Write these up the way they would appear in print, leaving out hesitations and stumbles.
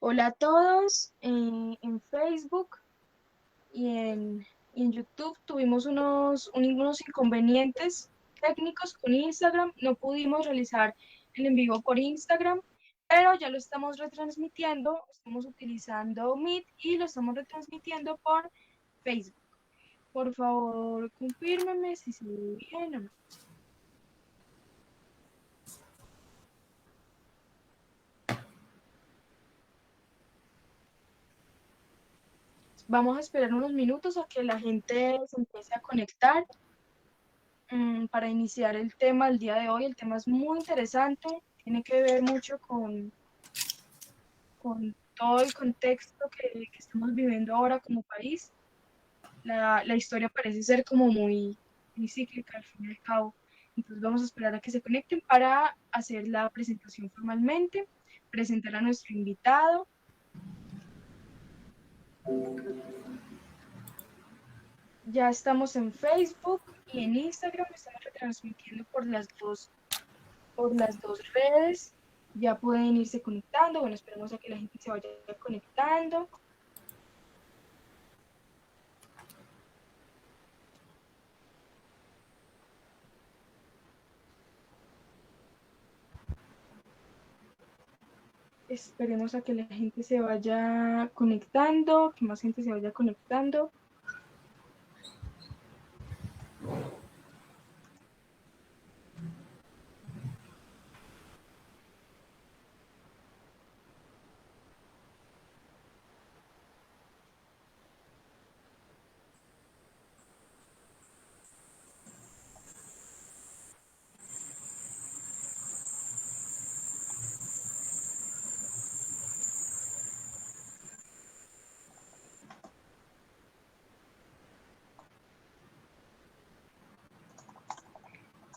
Hola a todos. En Facebook y en YouTube tuvimos unos inconvenientes técnicos con Instagram. No pudimos realizar el en vivo por Instagram, pero ya lo estamos retransmitiendo. Estamos utilizando Meet y lo estamos retransmitiendo por Facebook. Por favor, confírmeme si se ve bien o no. Vamos a esperar unos minutos a que la gente se empiece a conectar. Para iniciar el tema el día de hoy. El tema es muy interesante, tiene que ver mucho con todo el contexto que estamos viviendo ahora como país. La historia parece ser como muy cíclica al fin y al cabo. Entonces vamos a esperar a que se conecten para hacer la presentación formalmente, presentar a nuestro invitado. Ya estamos en Facebook y en Instagram, estamos retransmitiendo por las dos redes. Ya pueden irse conectando. Bueno, esperemos a que la gente se vaya conectando. Esperemos a que la gente se vaya conectando, que más gente se vaya conectando.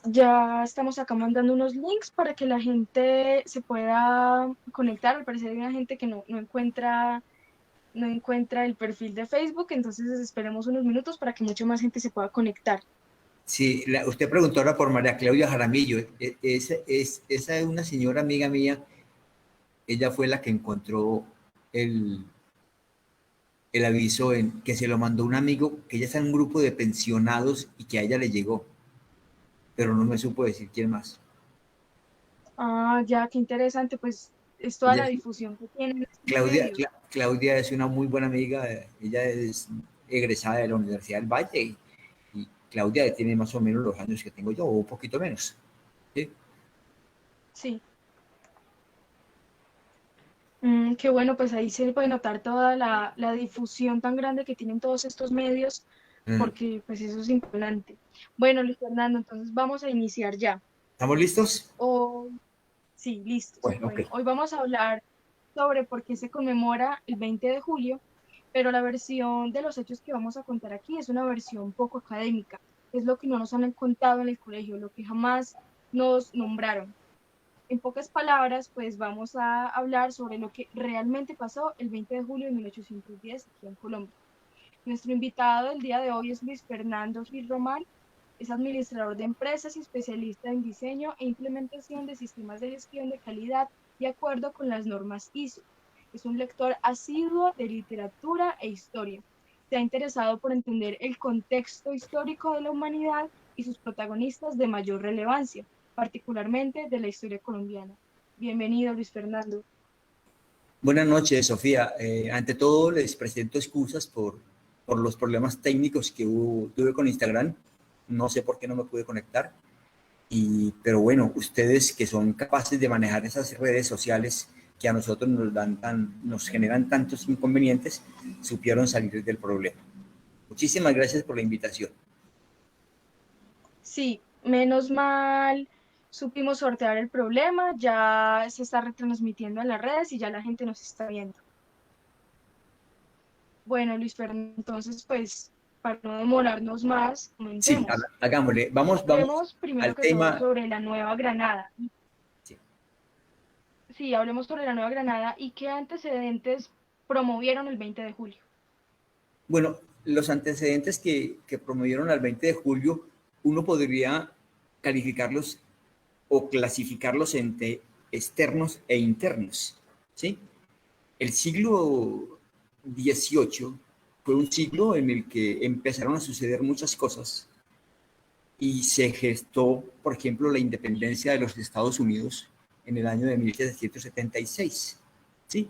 Ya estamos acá mandando unos links para que la gente se pueda conectar. Al parecer hay una gente que no encuentra el perfil de Facebook, entonces esperemos unos minutos para que mucha más gente se pueda conectar. Sí, usted preguntó ahora por María Claudia Jaramillo. Esa es una señora amiga mía. Ella fue la que encontró el, el aviso en que se lo mandó un amigo, que ella está en un grupo de pensionados y que a ella le llegó, pero no me supo decir quién más. Ah, ya, qué interesante, pues es toda Ella la es difusión que tienen estos Claudia, medios. Claudia es una muy buena amiga. Ella es egresada de la Universidad del Valle y Claudia tiene más o menos los años que tengo yo, o un poquito menos. ¿Sí? Sí. Qué bueno, pues ahí se puede notar toda la difusión tan grande que tienen todos estos medios, Mm. porque pues eso es importante. Bueno, Luis Fernando, entonces vamos a iniciar ya. ¿Estamos listos? Hoy, sí, listos. Bueno, ok. Bueno, hoy vamos a hablar sobre por qué se conmemora el 20 de julio, pero la versión de los hechos que vamos a contar aquí es una versión poco académica. Es lo que no nos han contado en el colegio, lo que jamás nos nombraron. En pocas palabras, pues vamos a hablar sobre lo que realmente pasó el 20 de julio de 1810 aquí en Colombia. Nuestro invitado del día de hoy es Luis Fernando Gil Román, es administrador de empresas y especialista en diseño e implementación de sistemas de gestión de calidad de acuerdo con las normas ISO. Es un lector asiduo de literatura e historia. Se ha interesado por entender el contexto histórico de la humanidad y sus protagonistas de mayor relevancia, particularmente de la historia colombiana. Bienvenido, Luis Fernando. Buenas noches, Sofía. Ante todo, les presento excusas por los problemas técnicos que tuve con Instagram. No sé por qué no me pude conectar. Pero bueno, ustedes que son capaces de manejar esas redes sociales que a nosotros nos generan tantos inconvenientes, supieron salir del problema. Muchísimas gracias por la invitación. Sí, menos mal supimos sortear el problema, ya se está retransmitiendo en las redes y ya la gente nos está viendo. Bueno, Luis Fernando, entonces, pues, para no demorarnos más, Sí, comentemos. hagámosle. Vamos Hablemos primero al que todo tema. sobre la Nueva Granada. Sí. Sí, hablemos sobre la Nueva Granada y qué antecedentes promovieron el 20 de julio. Bueno, los antecedentes que promovieron al 20 de julio, uno podría calificarlos o clasificarlos entre externos e internos, ¿sí? el siglo XVIII fue un siglo en el que empezaron a suceder muchas cosas y se gestó, por ejemplo, la independencia de los Estados Unidos en el año de 1776, ¿sí?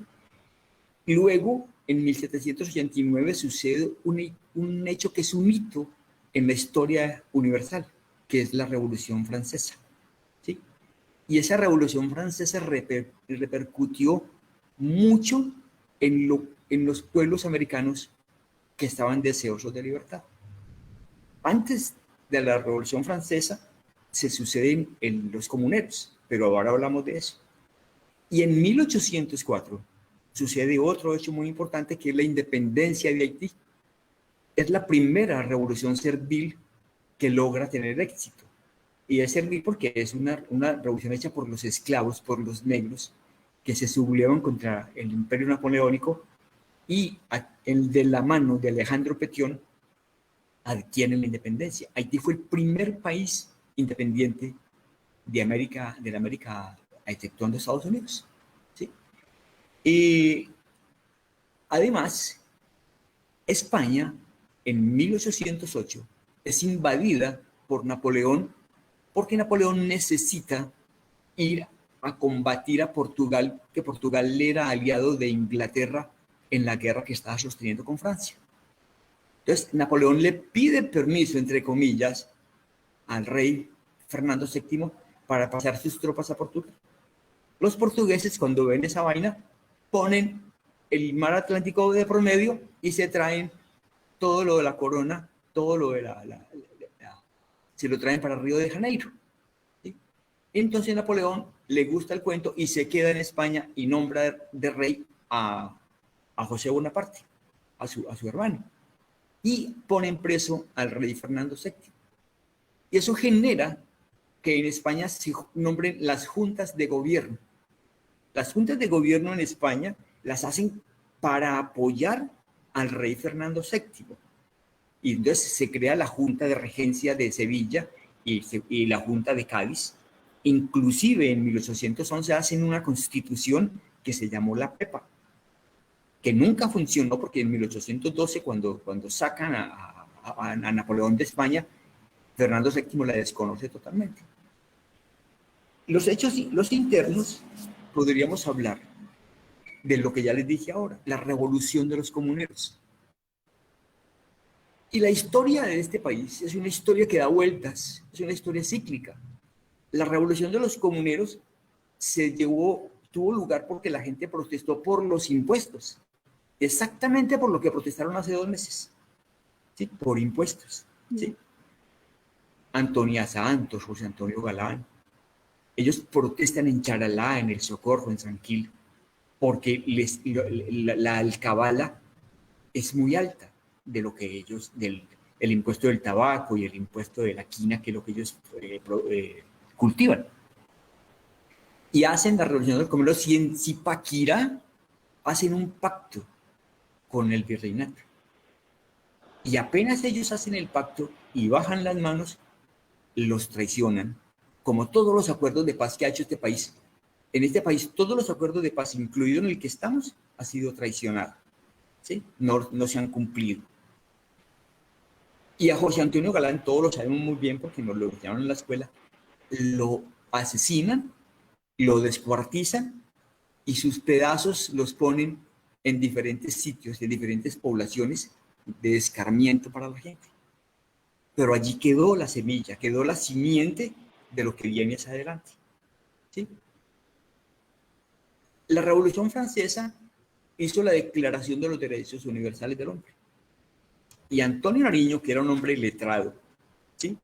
Luego, en 1789 sucede un hecho que es un hito en la historia universal, que es la Revolución Francesa, ¿sí? Y esa Revolución Francesa repercutió mucho en los pueblos americanos que estaban deseosos de libertad. Antes de la Revolución Francesa se suceden en los comuneros, pero ahora hablamos de eso. Y en 1804 sucede otro hecho muy importante, que es la independencia de Haití. Es la primera revolución servil que logra tener éxito. Y es servil porque es una revolución hecha por los esclavos, por los negros, que se sublevan contra el imperio napoleónico y de la mano de Alejandro Petión adquieren la independencia. Haití fue el primer país independiente de la América, exceptuando Estados Unidos, ¿sí? Y además, España en 1808 es invadida por Napoleón porque Napoleón necesita ir a combatir a Portugal, que Portugal era aliado de Inglaterra en la guerra que estaba sosteniendo con Francia. Entonces, Napoleón le pide permiso, entre comillas, al rey Fernando VII para pasar sus tropas a Portugal. Los portugueses, cuando ven esa vaina, ponen el mar Atlántico de promedio y se traen todo lo de la corona, todo lo de se lo traen para Río de Janeiro, ¿sí? Entonces Napoleón le gusta el cuento y se queda en España y nombra de rey a José Bonaparte, a su hermano, y ponen preso al rey Fernando VII. Y eso genera que en España se nombren las juntas de gobierno. Las juntas de gobierno en España las hacen para apoyar al rey Fernando VII. Y entonces se crea la Junta de Regencia de Sevilla y la Junta de Cádiz. Inclusive en 1811 hacen una constitución que se llamó la PEPA, que nunca funcionó porque en 1812, cuando sacan a Napoleón de España, Fernando VII la desconoce totalmente. Los hechos, los internos, podríamos hablar de lo que ya les dije ahora, la revolución de los comuneros. Y la historia de este país es una historia que da vueltas, es una historia cíclica. La revolución de los comuneros tuvo lugar porque la gente protestó por los impuestos, exactamente por lo que protestaron hace 2 meses, ¿sí? Por impuestos, ¿sí? Antonia Santos, José Antonio Galán, ellos protestan en Charalá, en El Socorro, en San Gil, porque la alcabala es muy alta de lo que ellos, el impuesto del tabaco y el impuesto de la quina, que es lo que ellos cultivan. Y hacen la revolución de los comuneros y en Zipaquirá hacen un pacto con el virreinato. Y apenas ellos hacen el pacto y bajan las manos, los traicionan, como todos los acuerdos de paz que ha hecho este país. En este país, todos los acuerdos de paz, incluido en el que estamos, ha sido traicionado, ¿sí? No se han cumplido. Y a José Antonio Galán, todos lo sabemos muy bien porque nos lo enseñaron en la escuela, lo asesinan, lo descuartizan y sus pedazos los ponen en diferentes sitios, en diferentes poblaciones de escarmiento para la gente. Pero allí quedó la semilla, quedó la simiente de lo que viene hacia adelante, ¿sí? La Revolución Francesa hizo la Declaración de los Derechos Universales del Hombre. Y Antonio Nariño, que era un hombre letrado, ¿sí?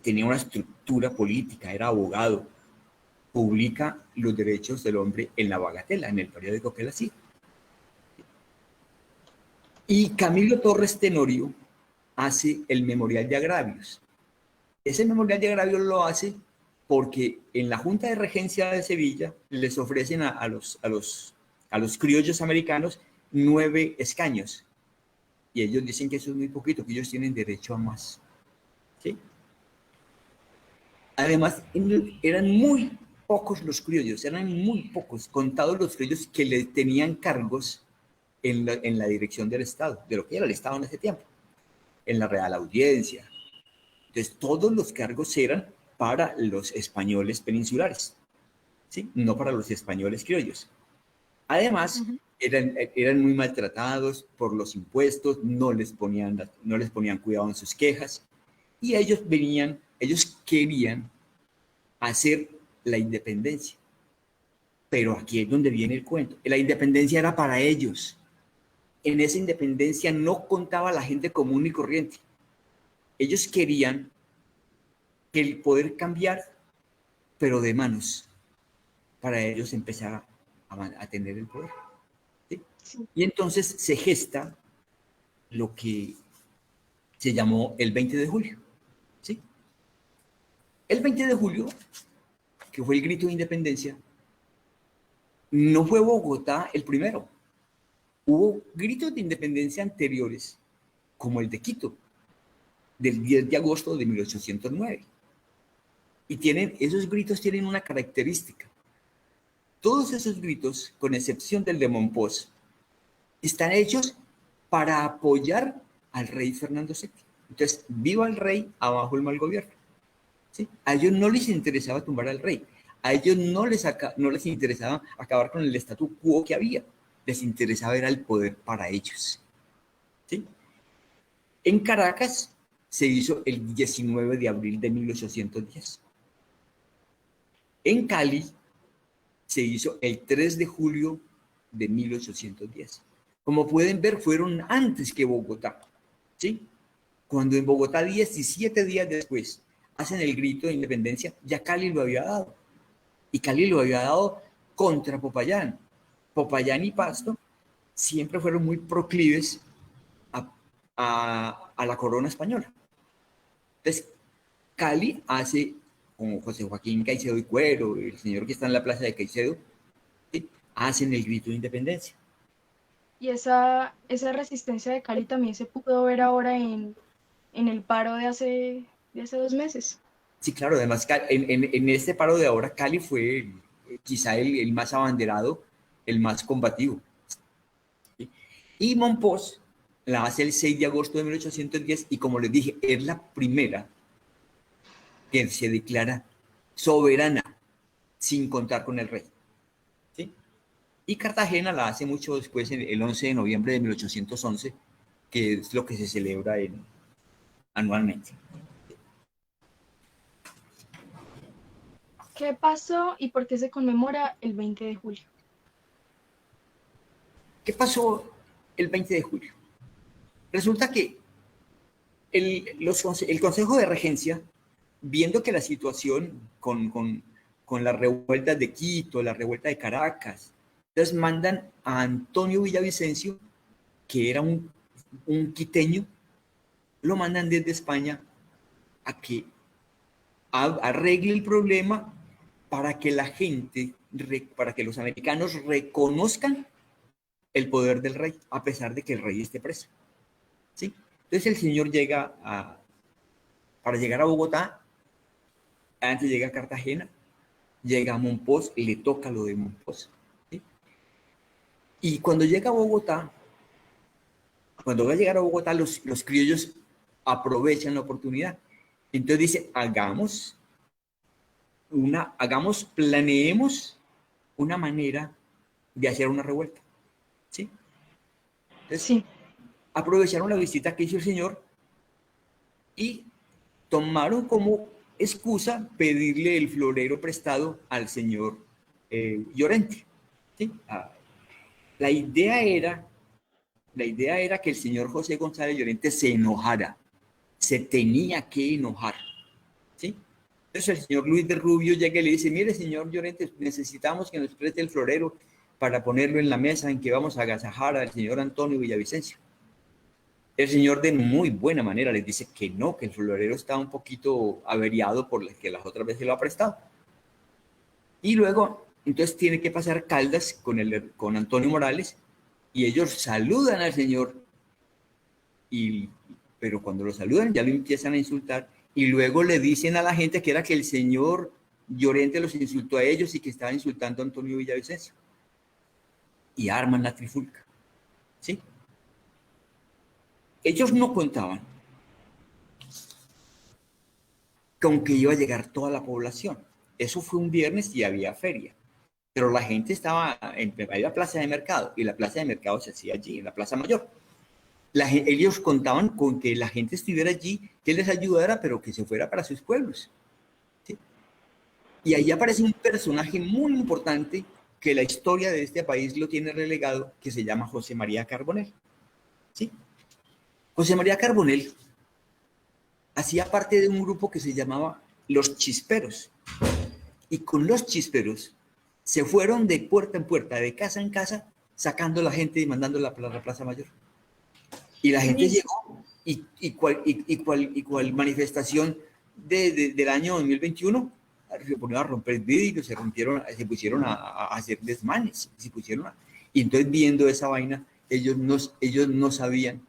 Tenía una estructura política, era abogado, publica los derechos del hombre en La Bagatela, en el periódico que él hacía. Y Camilo Torres Tenorio hace el Memorial de Agravios. Ese Memorial de Agravios lo hace porque en la Junta de Regencia de Sevilla les ofrecen a los criollos americanos 9 escaños. Y ellos dicen que eso es muy poquito, que ellos tienen derecho a más, ¿sí? Además, eran muy pocos los criollos, eran muy pocos, contados los criollos que le tenían cargos en la dirección del Estado, de lo que era el Estado en ese tiempo, en la Real Audiencia. Entonces, todos los cargos eran para los españoles peninsulares, ¿sí? No para los españoles criollos. Además, eran muy maltratados por los impuestos, no les ponían cuidado en sus quejas, y ellos querían hacer la independencia. Pero aquí es donde viene el cuento. La independencia era para ellos. En esa independencia no contaba la gente común y corriente. Ellos querían que el poder cambiar, pero de manos, para ellos empezar a tener el poder. ¿Sí? Sí. Y entonces se gesta lo que se llamó el 20 de julio. ¿Sí? El 20 de julio, que fue el grito de independencia, no fue Bogotá el primero. Hubo gritos de independencia anteriores, como el de Quito, del 10 de agosto de 1809. Y esos gritos tienen una característica. Todos esos gritos, con excepción del de Mompox, están hechos para apoyar al rey Fernando VII. Entonces, viva el rey, abajo el mal gobierno. ¿Sí? A ellos no les interesaba tumbar al rey. A ellos no les interesaba acabar con el statu quo que había. Les interesaba era el poder para ellos. ¿Sí? En Caracas se hizo el 19 de abril de 1810. En Cali se hizo el 3 de julio de 1810. Como pueden ver, fueron antes que Bogotá, ¿sí? Cuando en Bogotá, 17 días después, hacen el grito de independencia, ya Cali lo había dado. Y Cali lo había dado contra Popayán. Popayán y Pasto siempre fueron muy proclives a la corona española. Entonces, Cali hace, como José Joaquín Caicedo y Cuero, el señor que está en la plaza de Caicedo, ¿sí? Hacen el grito de independencia. Y esa resistencia de Cali también se pudo ver ahora en el paro de hace 2 meses. Sí, claro, además en este paro de ahora Cali fue quizá el más abanderado, el más combativo. ¿Sí? Y Mompox la hace el 6 de agosto de 1810 y como les dije, es la primera que se declara soberana sin contar con el rey. ¿Sí? Y Cartagena la hace mucho después, el 11 de noviembre de 1811, que es lo que se celebra anualmente. ¿Qué pasó y por qué se conmemora el 20 de julio? ¿Qué pasó el 20 de julio? Resulta que el Consejo de Regencia, viendo que la situación con las revueltas de Quito, la revuelta de Caracas, entonces mandan a Antonio Villavicencio, que era un quiteño, lo mandan desde España a que arregle el problema para que la gente, para que los americanos reconozcan el poder del rey, a pesar de que el rey esté preso. ¿Sí? Entonces el señor para llegar a Bogotá, antes llega a Cartagena, llega a Mompox y le toca lo de Mompox. ¿Sí? Y cuando llega a Bogotá, cuando va a llegar a Bogotá, los criollos aprovechan la oportunidad. Entonces dice, planeemos una manera de hacer una revuelta. ¿Sí? Entonces, sí. Aprovecharon la visita que hizo el señor y tomaron como excusa pedirle el florero prestado al señor Llorente. ¿Sí? La idea era que el señor José González Llorente se enojara, se tenía que enojar. ¿Sí? Entonces el señor Luis de Rubio llega y le dice, mire señor Llorente, necesitamos que nos preste el florero para ponerlo en la mesa en que vamos a agasajar al señor Antonio Villavicencio. El señor de muy buena manera les dice que no, que el florero está un poquito averiado por que las otras veces lo ha prestado. Y luego, entonces tiene que pasar Caldas con Antonio Morales y ellos saludan al señor, pero cuando lo saludan ya lo empiezan a insultar y luego le dicen a la gente que era que el señor Llorente los insultó a ellos y que estaba insultando a Antonio Villavicencio. Y arman la trifulca. ¿Sí? Ellos no contaban con que iba a llegar toda la población. Eso fue un viernes y había feria. Pero la gente estaba en la plaza de mercado, y la plaza de mercado se hacía allí, en la Plaza Mayor. Ellos contaban con que la gente estuviera allí, que les ayudara, pero que se fuera para sus pueblos. ¿Sí? Y ahí aparece un personaje muy importante que la historia de este país lo tiene relegado, que se llama José María Carbonell. ¿Sí? José María Carbonell hacía parte de un grupo que se llamaba Los Chisperos. Y con los Chisperos se fueron de puerta en puerta, de casa en casa, sacando a la gente y mandándola a la Plaza Mayor. Y la gente llegó y cual manifestación del año 2021 se ponieron a romper vidrios, se pusieron a hacer desmanes, y entonces viendo esa vaina, ellos no sabían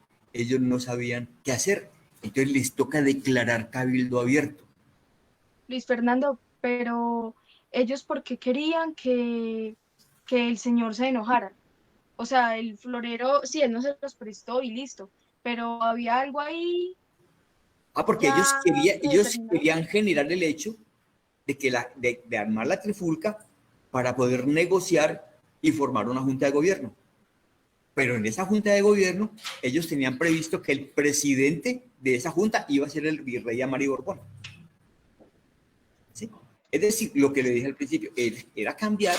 qué hacer. Entonces les toca declarar cabildo abierto. Luis Fernando, pero ellos porque querían que el señor se enojara. O sea, el florero, sí, él no se los prestó y listo, pero había algo ahí Porque ya ellos determinado. querían generar el hecho de, de armar la trifulca para poder negociar y formar una junta de gobierno. Pero en esa junta de gobierno, ellos tenían previsto que el presidente de esa junta iba a ser el virrey Amari Borbón. ¿Sí? Es decir, lo que le dije al principio, era cambiar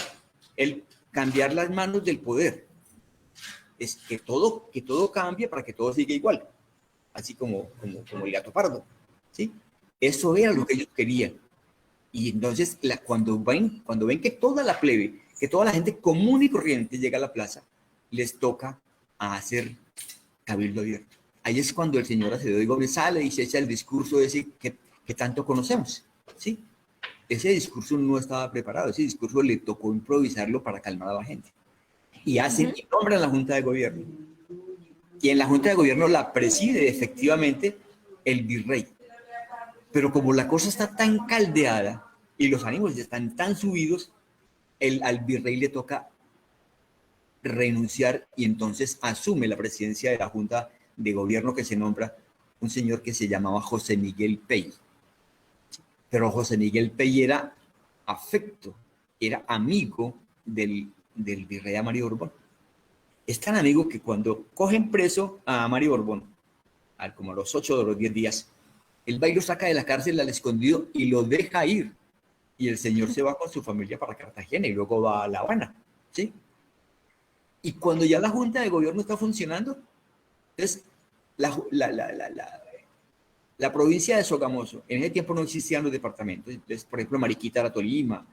las manos del poder. Es que todo cambie para que todo siga igual. Así como el gato pardo. ¿Sí? Eso era lo que ellos querían. Y entonces, cuando ven que toda la plebe, que toda la gente común y corriente llega a la plaza, les toca a hacer cabildo abierto. Ahí es cuando el señor Acevedo y Gómez sale y se echa el discurso ese que tanto conocemos. ¿Sí? Ese discurso no estaba preparado, ese discurso le tocó improvisarlo para calmar a la gente. Y hacen y nombran la Junta de Gobierno. Y en la Junta de Gobierno la preside efectivamente el virrey. Pero como la cosa está tan caldeada y los ánimos están tan subidos, al virrey le toca renunciar y entonces asume la presidencia de la Junta de Gobierno, que se nombra un señor que se llamaba José Miguel Pey. Pero José Miguel Pey era afecto, era amigo del virrey Amari Borbón. Es tan amigo que cuando cogen preso a Amari Borbón, como a los 8 o los 10 días, el va y lo saca de la cárcel al escondido y lo deja ir. Y el señor se va con su familia para Cartagena y luego va a La Habana. ¿Sí? Y cuando ya la Junta de Gobierno está funcionando, entonces la provincia de Sogamoso, en ese tiempo no existían los departamentos. Entonces, por ejemplo, Mariquita era Tolima,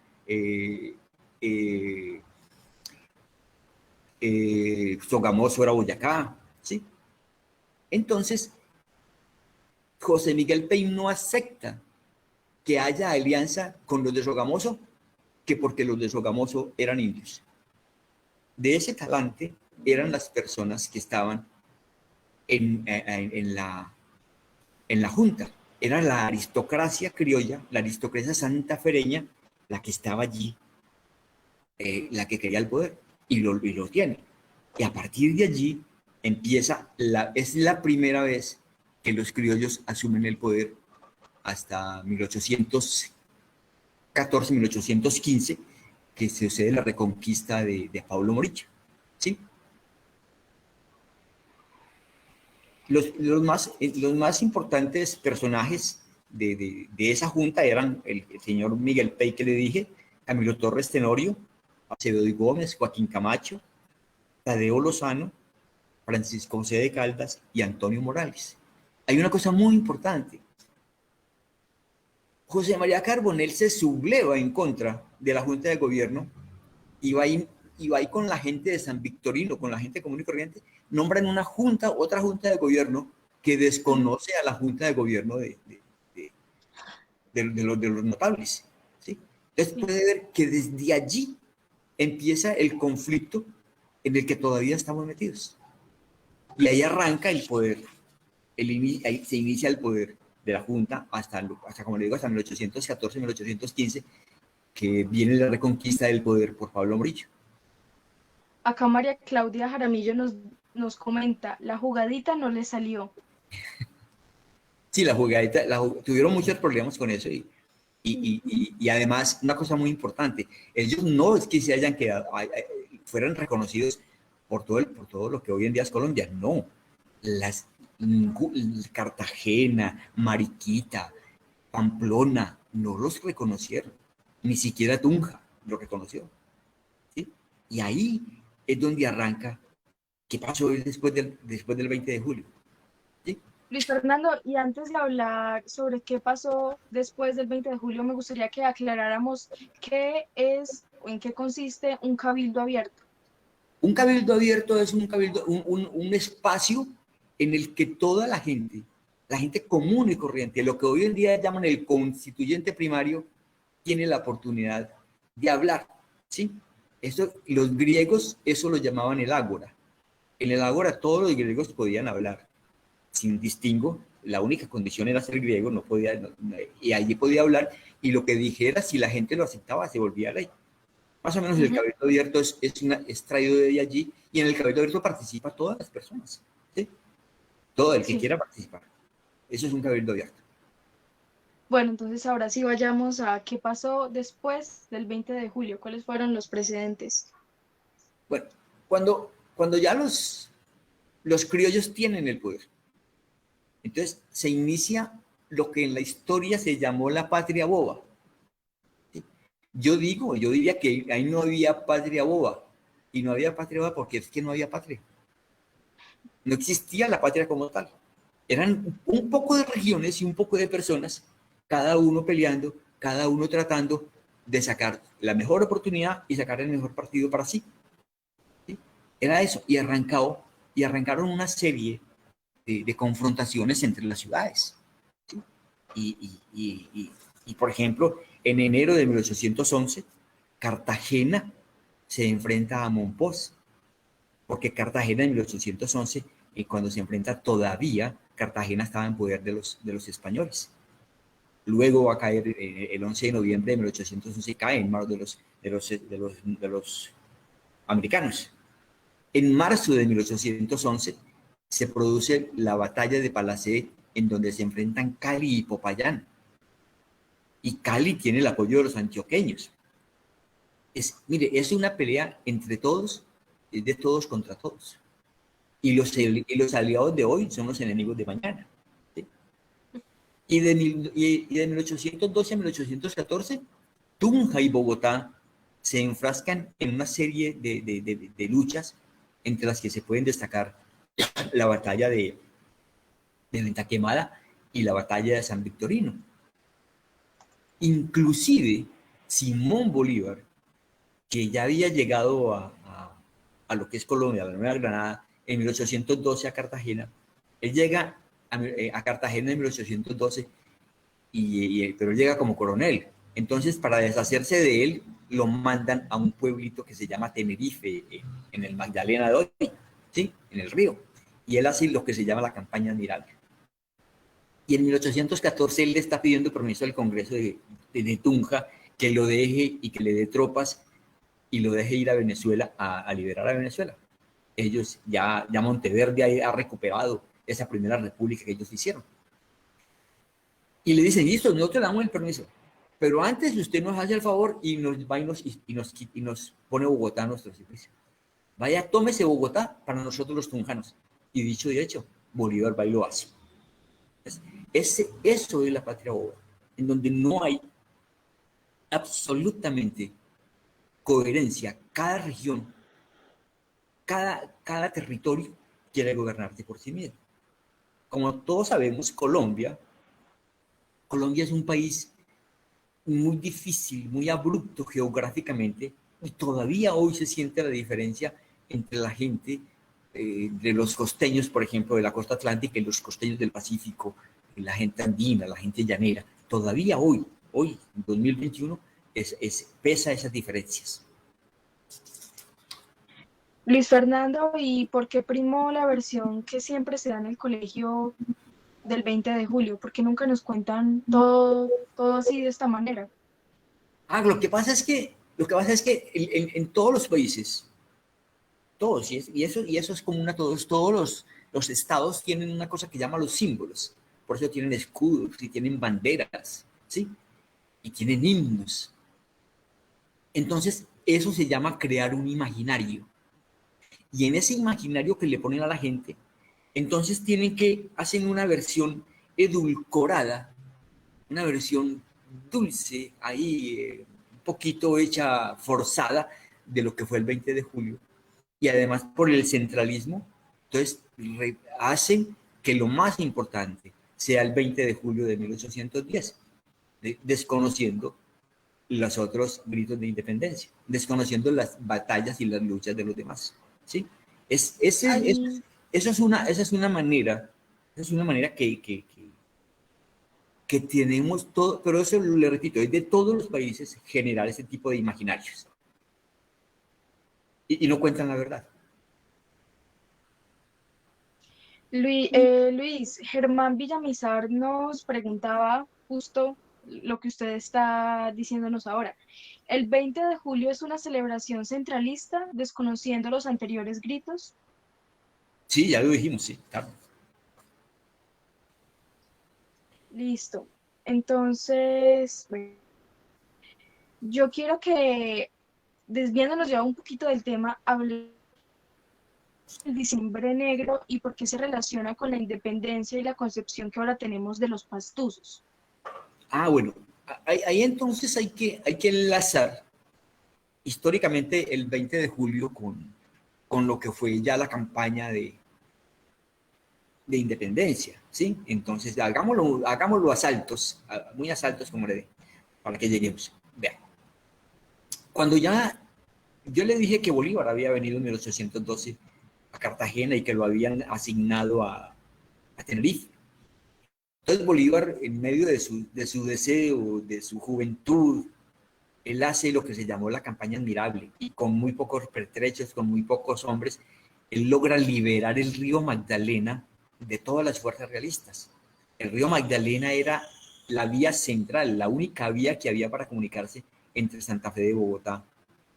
Sogamoso era Boyacá. ¿Sí? Entonces, José Miguel Pey no acepta que haya alianza con los de Sogamoso, que porque los de Sogamoso eran indios. De ese talante eran las personas que estaban en la Junta. Era la aristocracia criolla, la aristocracia santafereña, la que estaba allí, la que quería el poder, y lo tiene. Y a partir de allí es la primera vez que los criollos asumen el poder hasta 1814, 1815, que se sucede la reconquista de Pablo Morillo. ¿Sí? Los más importantes personajes de esa junta eran el señor Miguel Pey, que le dije, Camilo Torres Tenorio, Acevedo y Gómez, Joaquín Camacho, Tadeo Lozano, Francisco José de Caldas y Antonio Morales. Hay una cosa muy importante. José María Carbonell se subleva en contra de la Junta de Gobierno y va ahí con la gente de San Victorino, con la gente común y corriente, nombran otra junta de gobierno que desconoce a la Junta de Gobierno de los notables. ¿Sí? Entonces puede ver que desde allí empieza el conflicto en el que todavía estamos metidos. Y ahí arranca el poder, ahí se inicia el poder de la Junta hasta como le digo, hasta 1814, 1815, que viene la reconquista del poder por Pablo Morillo. Acá María Claudia Jaramillo nos comenta, la jugadita no le salió. Sí, la jugadita, tuvieron muchos problemas con eso y además una cosa muy importante, ellos no es que se hayan quedado, fueran reconocidos por todo lo que hoy en día es Colombia, no. Las Cartagena, Mariquita, Pamplona, no los reconocieron, ni siquiera Tunja lo reconoció, ¿sí? Y ahí es donde arranca qué pasó después del 20 de julio, ¿sí? Luis Fernando, y antes de hablar sobre qué pasó después del 20 de julio, me gustaría que aclaráramos qué es o en qué consiste un cabildo abierto. Un cabildo abierto es un espacio en el que toda la gente común y corriente, lo que hoy en día llaman el constituyente primario, tiene la oportunidad de hablar, ¿sí? Eso, los griegos eso lo llamaban el ágora. En el ágora todos los griegos podían hablar, sin distingo, la única condición era ser griego, no podía, y allí podía hablar, y lo que dijera, si la gente lo aceptaba, se volvía ley. Más o menos el cabildo abierto es traído de allí, y en el cabildo abierto participa todas las personas, ¿sí? Todo el que Sí. quiera participar. Eso es un cabildo abierto. Bueno, entonces ahora sí vayamos a qué pasó después del 20 de julio, cuáles fueron los precedentes. Bueno, cuando ya los criollos tienen el poder, entonces se inicia lo que en la historia se llamó la patria boba. ¿Sí? Yo diría que ahí no había patria boba, y no había patria boba porque es que no había patria. No existía la patria como tal. Eran un poco de regiones y un poco de personas, cada uno peleando, cada uno tratando de sacar la mejor oportunidad y sacar el mejor partido para sí. ¿Sí? Era eso, y arrancaron una serie de confrontaciones entre las ciudades. ¿Sí? Y, por ejemplo, en enero de 1811, Cartagena se enfrenta a Monpós, porque Cartagena en 1811, cuando se enfrenta todavía, Cartagena estaba en poder de los españoles. Luego va a caer el 11 de noviembre de 1811, cae en manos de los americanos. En marzo de 1811 se produce la batalla de Palacé, en donde se enfrentan Cali y Popayán. Y Cali tiene el apoyo de los antioqueños. Mire, es una pelea entre todos, de todos contra todos. Y los aliados de hoy son los enemigos de mañana. ¿Sí? De 1812 a 1814, Tunja y Bogotá se enfrascan en una serie de luchas, entre las que se pueden destacar la batalla de Venta Quemada y la batalla de San Victorino. Inclusive Simón Bolívar, que ya había llegado a lo que es Colombia, a la Nueva Granada, en 1812 a Cartagena. Él llega a Cartagena en 1812, pero llega como coronel. Entonces, para deshacerse de él, lo mandan a un pueblito que se llama Tenerife, en el Magdalena de hoy, ¿sí? En el río. Y él hace lo que se llama la campaña Almirante. Y en 1814 él le está pidiendo permiso al Congreso de Tunja que lo deje y que le dé tropas y lo deje ir a Venezuela a liberar a Venezuela. Ellos ya Monteverde ha recuperado esa primera república que ellos hicieron. Y le dicen, listo, nosotros le damos el permiso, pero antes usted nos hace el favor y nos va y nos pone Bogotá a nuestro servicio. Vaya, tómese Bogotá para nosotros los tunjanos. Y dicho y hecho, Bolívar va y lo hace. Eso es la patria boba, en donde no hay absolutamente coherencia. Cada región, cada territorio quiere gobernarse por sí mismo. Como todos sabemos, Colombia es un país muy difícil, muy abrupto geográficamente, y todavía hoy se siente la diferencia entre la gente de los costeños, por ejemplo, de la costa atlántica y los costeños del Pacífico, la gente andina, la gente llanera. Todavía hoy, en 2021, pesa esas diferencias. Luis Fernando, ¿y por qué primó la versión que siempre se da en el colegio del 20 de julio? ¿Por qué nunca nos cuentan todo así de esta manera? Lo que pasa es que en todos los países, todos, y eso es común a todos, todos los estados tienen una cosa que llama los símbolos. Por eso tienen escudos y tienen banderas, ¿sí? Y tienen himnos. Entonces, eso se llama crear un imaginario. Y en ese imaginario que le ponen a la gente, entonces tienen que hacer una versión edulcorada, una versión dulce, ahí un poquito hecha forzada de lo que fue el 20 de julio. Y además por el centralismo, entonces hacen que lo más importante sea el 20 de julio de 1810, desconociendo los otros gritos de independencia, desconociendo las batallas y las luchas de los demás. ¿Sí? Es, ese, es, Ahí, esa es una manera que tenemos todo, pero eso le repito, es de todos los países generar ese tipo de imaginarios. Y no cuentan la verdad. Luis, Germán Villamizar nos preguntaba justo lo que usted está diciéndonos ahora. ¿El 20 de julio es una celebración centralista, desconociendo los anteriores gritos? Sí, ya lo dijimos, sí, claro. Listo. Entonces, bueno, yo quiero que, desviándonos ya un poquito del tema, hablemos del diciembre negro y por qué se relaciona con la independencia y la concepción que ahora tenemos de los pastuzos. Bueno, ahí entonces hay que enlazar históricamente el 20 de julio con lo que fue ya la campaña de independencia, ¿sí? Entonces, hagámoslo a saltos, muy a saltos, como le dije, para que lleguemos. Vean, cuando ya yo le dije que Bolívar había venido en 1812 a Cartagena y que lo habían asignado a Tenerife. Entonces Bolívar, en medio de su deseo, de su juventud, él hace lo que se llamó la campaña admirable y con muy pocos pertrechos, con muy pocos hombres, él logra liberar el río Magdalena de todas las fuerzas realistas. El río Magdalena era la vía central, la única vía que había para comunicarse entre Santa Fe de Bogotá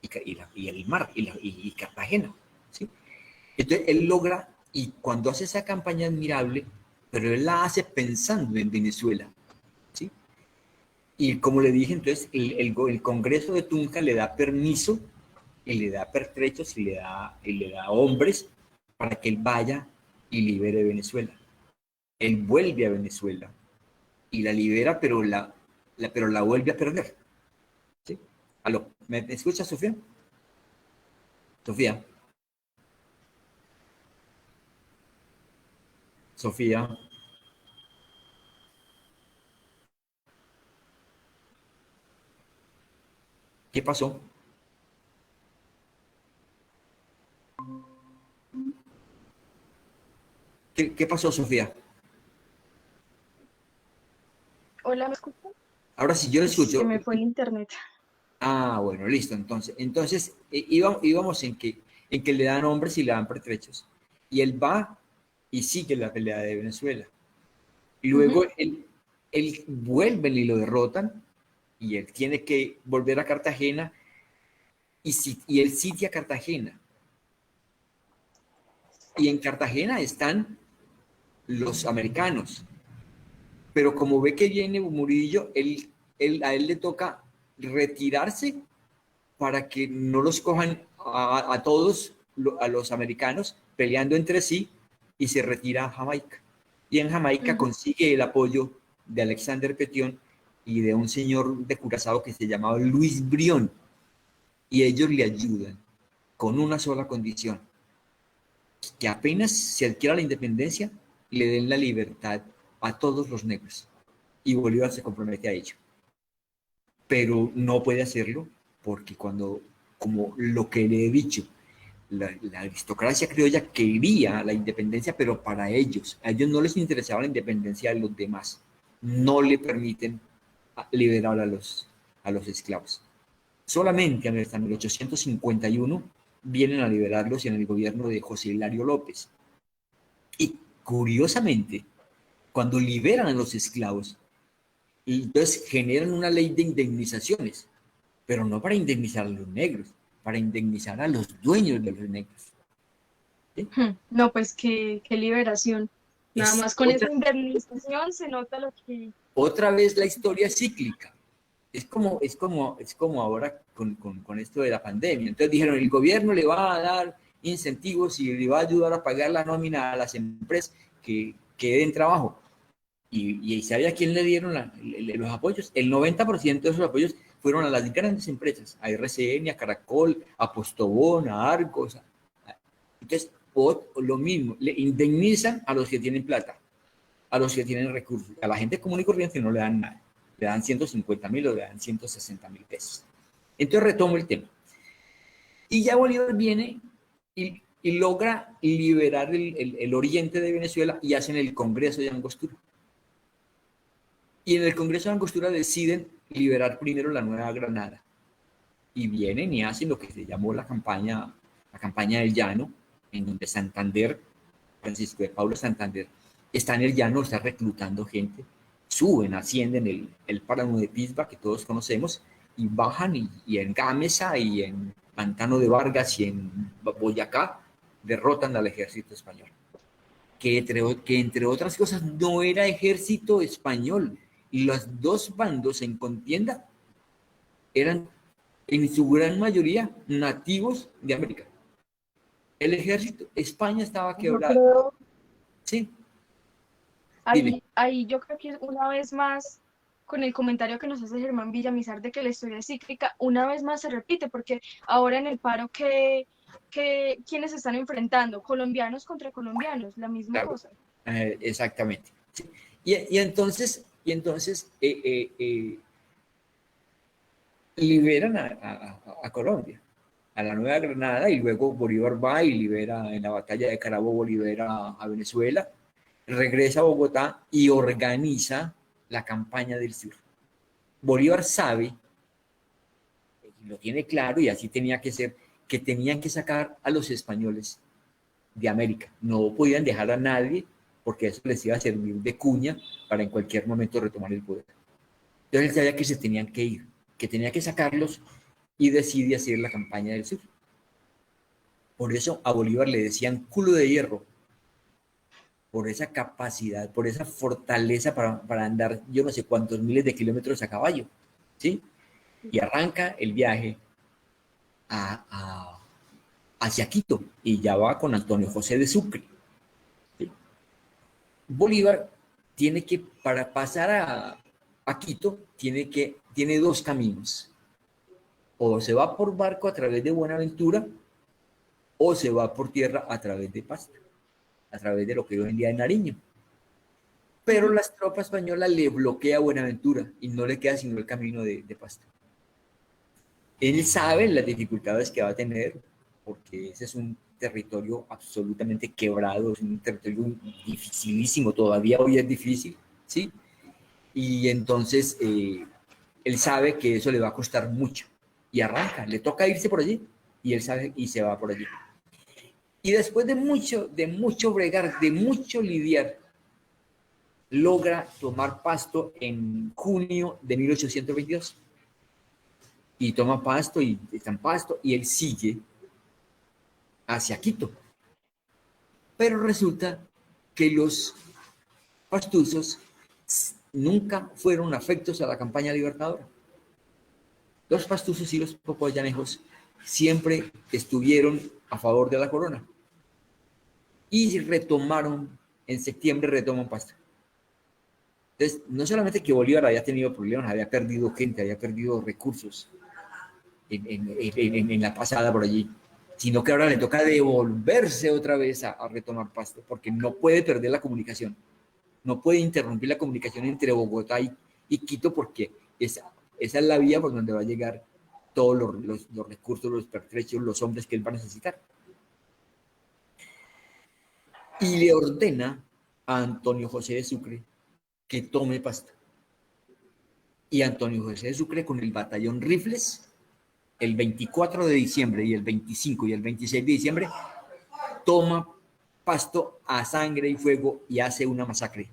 y el mar y Cartagena. ¿Sí? Entonces él logra, y cuando hace esa campaña admirable, pero él la hace pensando en Venezuela. ¿Sí? Y como le dije, entonces el Congreso de Tunja le da permiso y le da pertrechos y le da hombres para que él vaya y libere Venezuela. Él vuelve a Venezuela y la libera, pero la vuelve a perder. ¿Sí? ¿Aló? ¿Me escucha, Sofía? Sofía. Sofía. ¿Qué pasó? ¿Qué pasó, Sofía? Hola, ¿me escuchan? Ahora sí, yo lo Se escucho. me fue el internet. Bueno, listo. Entonces íbamos en que le dan hombres y le dan pertrechos. Y él va y sigue la pelea de Venezuela. Y luego Ujú. él vuelven y lo derrotan. Y él tiene que volver a Cartagena. Y él sitia Cartagena. Y en Cartagena están los americanos. Pero como ve que viene Murillo, a él le toca retirarse para que no los cojan a todos, a los americanos, peleando entre sí, y se retira a Jamaica. Y en Jamaica Ujú. consigue el apoyo de Alexander Petion y de un señor de Curazao que se llamaba Luis Brión. Y ellos le ayudan con una sola condición: que apenas se adquiera la independencia, le den la libertad a todos los negros. Y Bolívar se compromete a ello. Pero no puede hacerlo porque como lo que le he dicho, la aristocracia criolla quería la independencia, pero para ellos, a ellos no les interesaba la independencia de los demás. No le permiten liberar a los esclavos. Solamente hasta 1851 vienen a liberarlos en el gobierno de José Hilario López. Y curiosamente, cuando liberan a los esclavos, entonces generan una ley de indemnizaciones. pero no para indemnizar a los negros, para indemnizar a los dueños de los negros. ¿Sí? No, pues qué liberación. Nada Es más con esa indemnización se nota lo que... otra vez la historia cíclica. Es como ahora con esto de la pandemia. Entonces dijeron, el gobierno le va a dar incentivos y le va a ayudar a pagar la nómina a las empresas que den trabajo. Y ¿sabe a quién le dieron los apoyos? El 90% de esos apoyos fueron a las grandes empresas, a RCN, a Caracol, a Postobón, a Argos. Entonces, lo mismo, le indemnizan a los que tienen plata, a los que tienen recursos. A la gente común y corriente no le dan nada. Le dan 150.000 o le dan 160.000 pesos. Entonces retomo el tema. Y ya Bolívar viene y logra liberar el oriente de Venezuela y hacen el Congreso de Angostura. Y en el Congreso de Angostura deciden liberar primero la Nueva Granada. Y vienen y hacen lo que se llamó la campaña del Llano, en donde Santander, Francisco de Paula Santander, está en el llano, está reclutando gente, suben, ascienden el páramo de Pisba, que todos conocemos, y bajan y en Gámeza y en Pantano de Vargas y en Boyacá derrotan al ejército español. Que entre otras cosas no era ejército español, y los dos bandos en contienda eran en su gran mayoría nativos de América. El ejército, España estaba Yo quebrada. creo, Sí, dime. ahí yo creo que una vez más, con el comentario que nos hace Germán Villamizar de que la historia es cíclica, una vez más se repite, porque ahora en el paro ¿quiénes se están enfrentando? Colombianos contra colombianos, la misma Claro, cosa. exactamente. Sí. Y entonces liberan a Colombia, a la Nueva Granada, y luego Bolívar va y libera en la batalla de Carabobo, libera a Venezuela, regresa a Bogotá y organiza la campaña del sur. Bolívar sabe, lo tiene claro y así tenía que ser, que tenían que sacar a los españoles de América. No podían dejar a nadie porque eso les iba a servir de cuña para en cualquier momento retomar el poder. Entonces él sabía que se tenían que ir, que tenía que sacarlos y decide hacer la campaña del sur. Por eso a Bolívar le decían culo de hierro, por esa capacidad, por esa fortaleza para andar yo no sé cuántos miles de kilómetros a caballo, ¿sí? Y arranca el viaje hacia Quito y ya va con Antonio José de Sucre. ¿Sí? Bolívar tiene que, para pasar a Quito, tiene dos caminos. O se va por barco a través de Buenaventura o se va por tierra a través de Pasto, a través de lo que hoy en día es Nariño. Pero las tropas españolas le bloquea a Buenaventura y no le queda sino el camino de Pasto. Él sabe las dificultades que va a tener, porque ese es un territorio absolutamente quebrado, es un territorio dificilísimo, todavía hoy es difícil, ¿sí? Y entonces él sabe que eso le va a costar mucho y arranca, le toca irse por allí y él sabe y se va por allí. Y después de mucho bregar, de mucho lidiar, logra tomar Pasto en junio de 1822. Y toma Pasto y está en Pasto y él sigue hacia Quito. Pero resulta que los pastuzos nunca fueron afectos a la campaña libertadora. Los pastuzos y los popoyanejos siempre estuvieron a favor de la corona. Y retomaron, en septiembre retoman Pasto. Entonces, no solamente que Bolívar había tenido problemas, había perdido gente, había perdido recursos en la pasada por allí, sino que ahora le toca devolverse otra vez a retomar Pasto, porque no puede perder la comunicación, no puede interrumpir la comunicación entre Bogotá y Quito, porque esa es la vía por donde va a llegar todos los recursos, los pertrechos, los hombres que él va a necesitar. Y le ordena a Antonio José de Sucre que tome Pasto. Y Antonio José de Sucre, con el batallón Rifles, el 24 de diciembre y el 25 y el 26 de diciembre, toma Pasto a sangre y fuego y hace una masacre.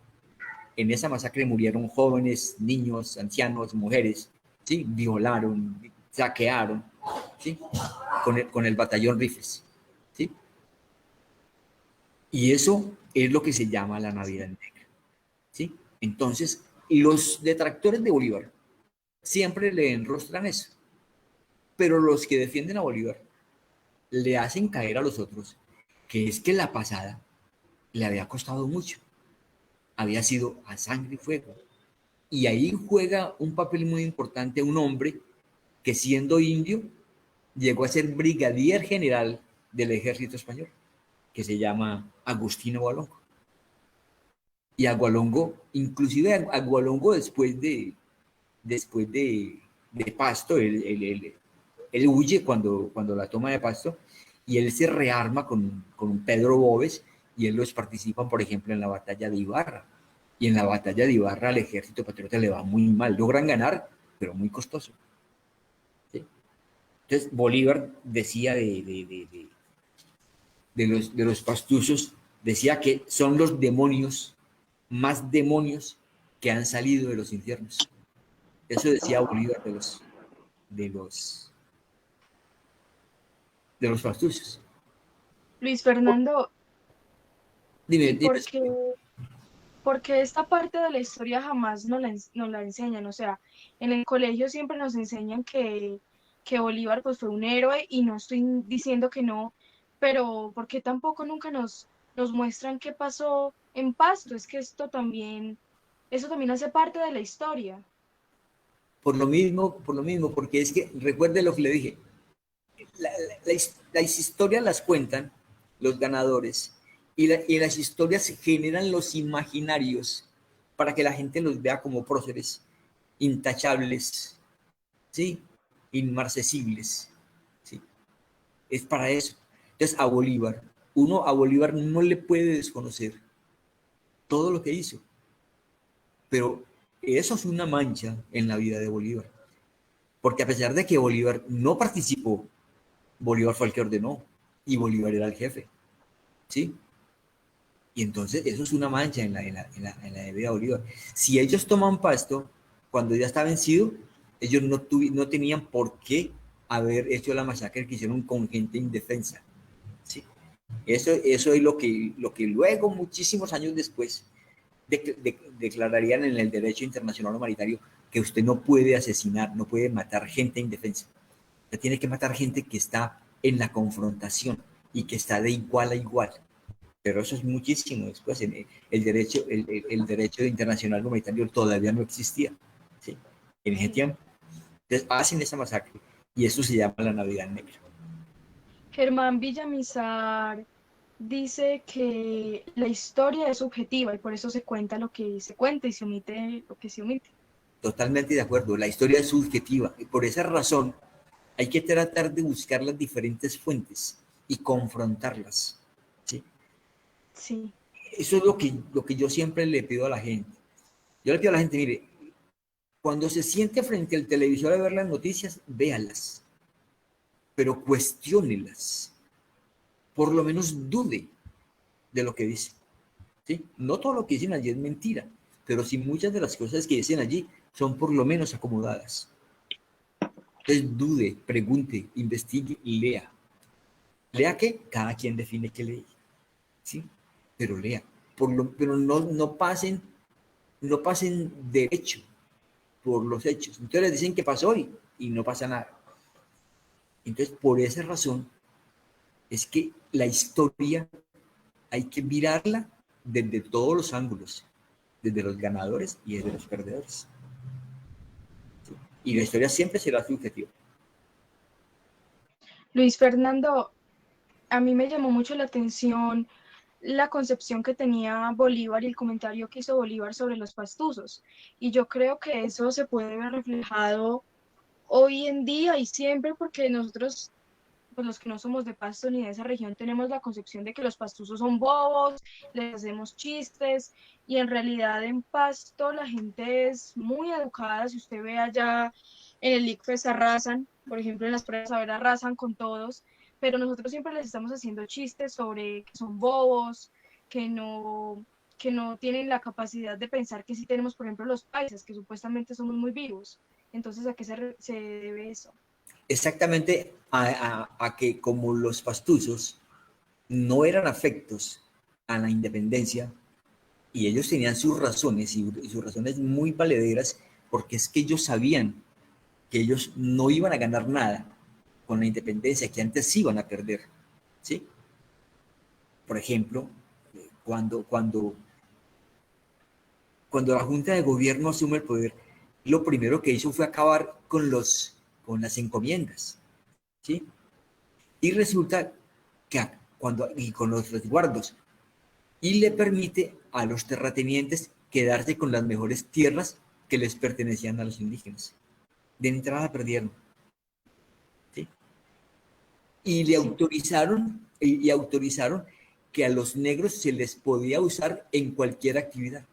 En esa masacre murieron jóvenes, niños, ancianos, mujeres, ¿sí? Violaron, saquearon, ¿sí? Con el batallón Rifles, ¿sí? Y eso es lo que se llama la Navidad Negra, ¿sí? Entonces, los detractores de Bolívar siempre le enrostran eso, pero los que defienden a Bolívar le hacen caer a los otros que es que la pasada le había costado mucho, había sido a sangre y fuego. Y ahí juega un papel muy importante un hombre que siendo indio llegó a ser brigadier general del ejército español, que se llama Agustino Agualongo. Y Agualongo, inclusive Agualongo después de Pasto, él huye cuando la toma de Pasto y él se rearma con Pedro Boves y él los participan, por ejemplo, en la batalla de Ibarra. Y en la batalla de Ibarra al ejército patriota le va muy mal. Logran ganar, pero muy costoso. ¿Sí? Entonces Bolívar decía de los pastusos, decía que son los demonios, más demonios que han salido de los infiernos. Eso decía Bolívar de los, de los pastusos. Luis Fernando, Dime, ¿y dime. porque esta parte de la historia jamás nos la enseñan? O sea, en el colegio siempre nos enseñan que Bolívar pues fue un héroe y no estoy diciendo que no, pero ¿por qué tampoco nunca nos muestran qué pasó en Pasto? Es que eso también hace parte de la historia. Por lo mismo, porque es que recuerde lo que le dije, las historias las cuentan los ganadores y las historias generan los imaginarios para que la gente los vea como próceres, intachables, ¿sí? Inmarcesibles, ¿sí? Es para eso. Entonces, a Bolívar no le puede desconocer todo lo que hizo, pero eso es una mancha en la vida de Bolívar, porque a pesar de que Bolívar no participó, Bolívar fue el que ordenó y Bolívar era el jefe, ¿sí? Y entonces eso es una mancha en la vida de Bolívar. Si ellos toman Pasto cuando ya está vencido, ellos no tenían por qué haber hecho la masacre que hicieron con gente indefensa, ¿sí? Eso es lo que luego, muchísimos años después, declararían en el derecho internacional humanitario que usted no puede asesinar, no puede matar gente indefensa. Usted tiene que matar gente que está en la confrontación y que está de igual a igual. Pero eso es muchísimo después. El derecho internacional humanitario todavía no existía, ¿sí? En ese Sí. tiempo. Entonces hacen esa masacre y eso se llama la Navidad Negra. Germán Villamizar dice que la historia es subjetiva y por eso se cuenta lo que se cuenta y se omite lo que se omite. Totalmente de acuerdo. La historia es subjetiva y por esa razón hay que tratar de buscar las diferentes fuentes y confrontarlas, ¿sí? Sí, Eso es lo que yo siempre le pido a la gente. Yo le pido a la gente, mire, cuando se siente frente al televisor a ver las noticias, véalas, pero cuestiónelas, por lo menos dude de lo que dice, ¿sí? No todo lo que dicen allí es mentira, pero sí muchas de las cosas que dicen allí son por lo menos acomodadas. Entonces dude, pregunte, investigue y lea. Lea que cada quien define qué lee, ¿sí? Pero lea. Pero no pasen derecho por los hechos. Entonces les dicen que pasó y no pasa nada. Entonces, por esa razón, es que la historia hay que mirarla desde todos los ángulos, desde los ganadores y desde los perdedores. ¿Sí? Y la historia siempre será subjetiva. Luis Fernando, a mí me llamó mucho la atención la concepción que tenía Bolívar y el comentario que hizo Bolívar sobre los pastusos. Y yo creo que eso se puede ver reflejado hoy en día y siempre porque nosotros, pues los que no somos de Pasto ni de esa región, tenemos la concepción de que los pastusos son bobos, les hacemos chistes y en realidad en Pasto la gente es muy educada. Si usted ve allá en el ICFES arrasan, por ejemplo en las pruebas a ver arrasan con todos, pero nosotros siempre les estamos haciendo chistes sobre que son bobos, que no que no tienen la capacidad de pensar que sí tenemos, por ejemplo, los paisas, que supuestamente somos muy vivos. Entonces, ¿a qué se debe eso? exactamente a que como los pastusos no eran afectos a la independencia, y ellos tenían sus razones, y sus razones muy valederas, porque es que ellos sabían que ellos no iban a ganar nada con la independencia, que antes iban a perder, ¿sí? Por ejemplo, cuando, cuando, cuando la Junta de Gobierno asume el poder, lo primero que hizo fue acabar con las encomiendas, ¿sí? Y resulta que y con los resguardos, y le permite a los terratenientes quedarse con las mejores tierras que les pertenecían a los indígenas. De entrada perdieron, ¿sí? Y le Sí, autorizaron, y autorizaron que a los negros se les podía usar en cualquier actividad.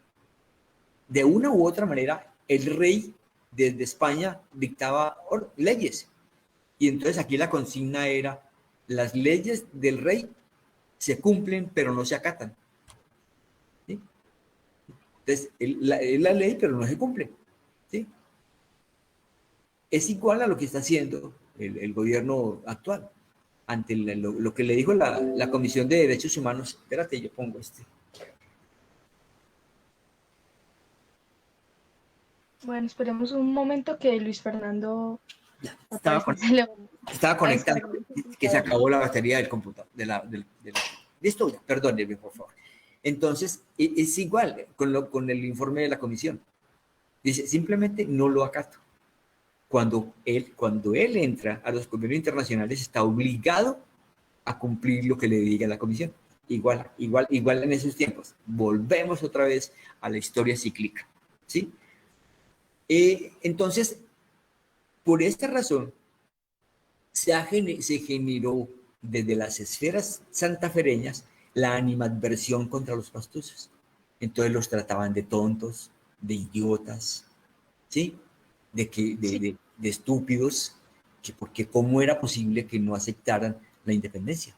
De una u otra manera, el rey desde España dictaba leyes. Y entonces aquí la consigna era, las leyes del rey se cumplen pero no se acatan, ¿sí? Entonces, es la ley pero no se cumple, ¿sí? Es igual a lo que está haciendo el gobierno actual ante lo que le dijo la Comisión de Derechos Humanos. Espérate, yo pongo este. bueno, esperemos un momento que Luis Fernando Ya, aparezca. Se le va estaba a conectando, descargar el que se computador. acabó la batería del computador. Listo, perdónenme, por favor. Entonces, es igual con el informe de la comisión. Dice, simplemente no lo acato. Cuando él entra a los convenios internacionales, está obligado a cumplir lo que le diga la comisión. Igual en esos tiempos. Volvemos otra vez a la historia cíclica, ¿sí? Entonces, por esta razón, se generó desde las esferas santafereñas la animadversión contra los pastusos. Entonces los trataban de tontos, de idiotas, ¿sí? Sí, De estúpidos, que porque cómo era posible que no aceptaran la independencia.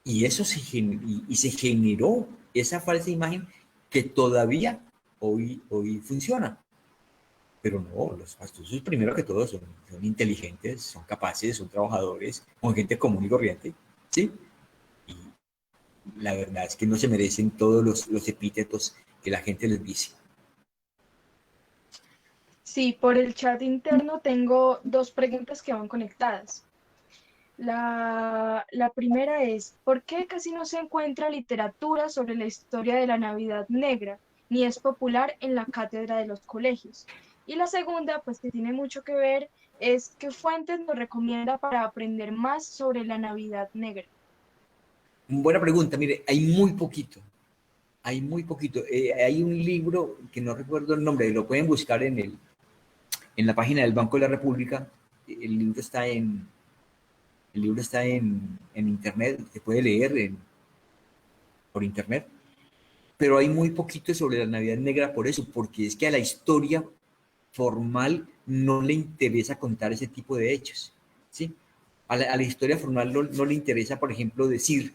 Y eso se generó esa falsa imagen que todavía hoy funciona. Pero no, los pastusos primero que todo son inteligentes, son capaces, son trabajadores, son gente común y corriente, ¿sí? Y la verdad es que no se merecen todos los epítetos que la gente les dice. sí, por el chat interno tengo dos preguntas que van conectadas. La primera es, ¿por qué casi no se encuentra literatura sobre la historia de la Navidad Negra, ni es popular en la cátedra de los colegios? Y la segunda, pues que tiene mucho que ver, es ¿qué fuentes nos recomienda para aprender más sobre la Navidad Negra? Buena pregunta, mire, hay muy poquito. Hay un libro que no recuerdo el nombre, lo pueden buscar en la página del Banco de la República. El libro está en internet, se puede leer por internet, pero hay muy poquito sobre la Navidad Negra por eso, porque es que a la historia formal no le interesa contar ese tipo de hechos, ¿sí? A la historia formal no le interesa, por ejemplo, decir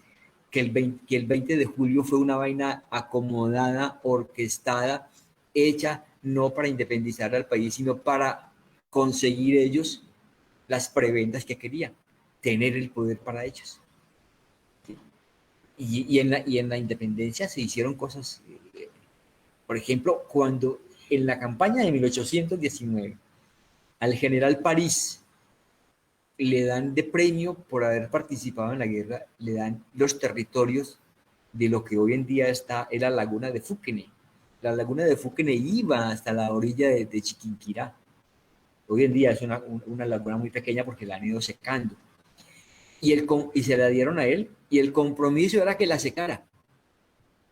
que el 20 de julio fue una vaina acomodada, orquestada, hecha no para independizar al país, sino para conseguir ellos las prebendas que querían, tener el poder para ellos. ¿Sí? Y en la independencia se hicieron cosas, por ejemplo, cuando en la campaña de 1819 al general París le dan de premio por haber participado en la guerra, le dan los territorios de lo que hoy en día es la laguna de Fúquene. La laguna de Fúquene iba hasta la orilla de Chiquinquirá. Hoy en día es una laguna muy pequeña porque la han ido secando. Y se la dieron a él, y el compromiso era que la secara.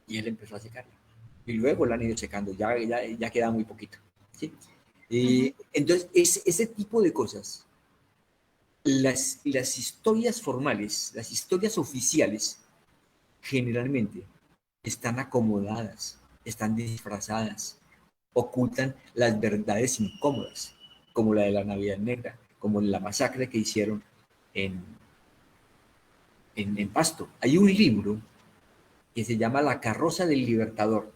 Y él empezó a secarla. Y luego la han ido secando, ya queda muy poquito. ¿Sí? Ujú. Entonces, ese tipo de cosas, las historias formales, las historias oficiales, generalmente están acomodadas, están disfrazadas, ocultan las verdades incómodas, como la de la Navidad Negra, como la masacre que hicieron en, en Pasto. Hay un libro que se llama La carroza del libertador,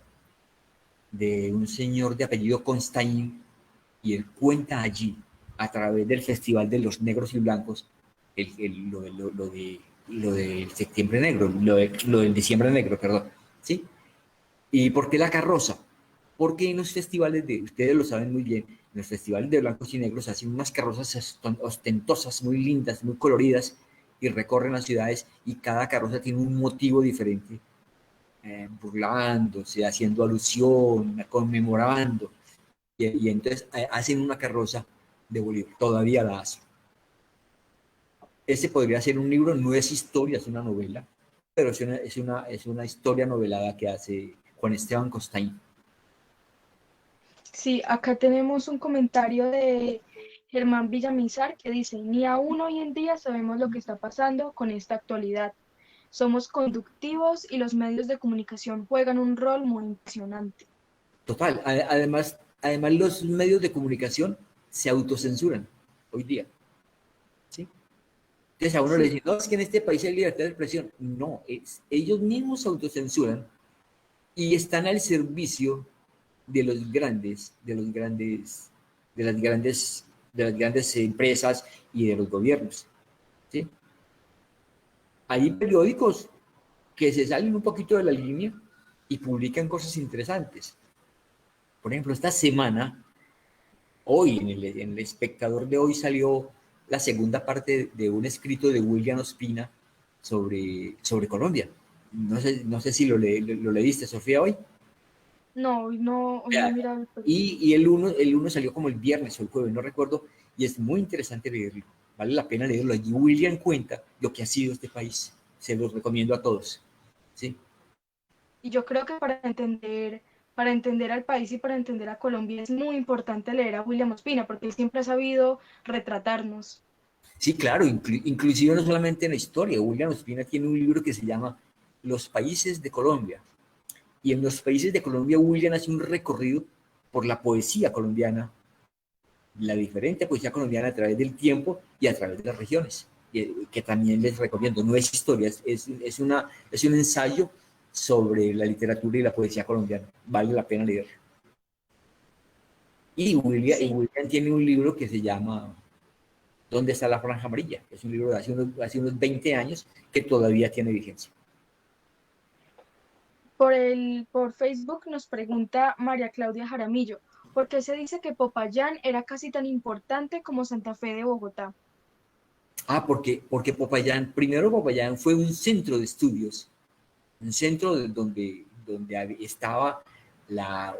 de un señor de apellido Constaín, y él cuenta allí. a través del Festival de los Negros y Blancos, lo del septiembre negro, lo del diciembre negro, perdón, ¿sí? ¿Y por qué la carroza? Porque en los festivales ustedes lo saben muy bien, en los festivales de blancos y negros hacen unas carrozas ostentosas, muy lindas, muy coloridas, y recorren las ciudades, y cada carroza tiene un motivo diferente, burlándose, haciendo alusión, conmemorando, y entonces hacen una carroza de Bolívar, todavía la hacen. Ese podría ser un libro, no es historia, es una novela, pero es una historia novelada que hace Juan Esteban Costaín. Sí, acá tenemos un comentario de Germán Villamizar que dice, ni aún hoy en día sabemos lo que está pasando con esta actualidad. Somos conductivos y los medios de comunicación juegan un rol muy impresionante. Total, además los medios de comunicación se autocensuran hoy día, ¿sí? Entonces a uno le Sí, dicen, no, es que en este país hay libertad de expresión. No, ellos mismos se autocensuran y están al servicio de los grandes, de las grandes empresas y de los gobiernos, ¿sí? Hay periódicos que se salen un poquito de la línea y publican cosas interesantes. Por ejemplo, esta semana, hoy, en el Espectador de hoy salió la segunda parte de un escrito de William Ospina sobre Colombia. No sé si lo leíste, Sofía, hoy. hoy no he mirado el periódico. Y el uno salió como el viernes o el jueves, no recuerdo, y es muy interesante leerlo. Vale la pena leerlo. Allí William cuenta lo que ha sido este país. Se los recomiendo a todos. ¿Sí? Y yo creo que para entender al país y para entender a Colombia es muy importante leer a William Ospina, porque él siempre ha sabido retratarnos. Sí, claro, inclusive no solamente en la historia. William Ospina tiene un libro que se llama Los países de Colombia. Y en los países de Colombia, William hace un recorrido por la poesía colombiana, la diferente poesía colombiana a través del tiempo y a través de las regiones, que también les recomiendo. No es historia, es un ensayo sobre la literatura y la poesía colombiana. Vale la pena leer. Y Sí, William tiene un libro que se llama ¿Dónde está la franja amarilla? Es un libro de hace unos 20 años que todavía tiene vigencia. por Facebook nos pregunta María Claudia Jaramillo, ¿por qué se dice que Popayán era casi tan importante como Santa Fe de Bogotá? Ah, porque Popayán, primero Popayán fue un centro de estudios, un centro donde estaba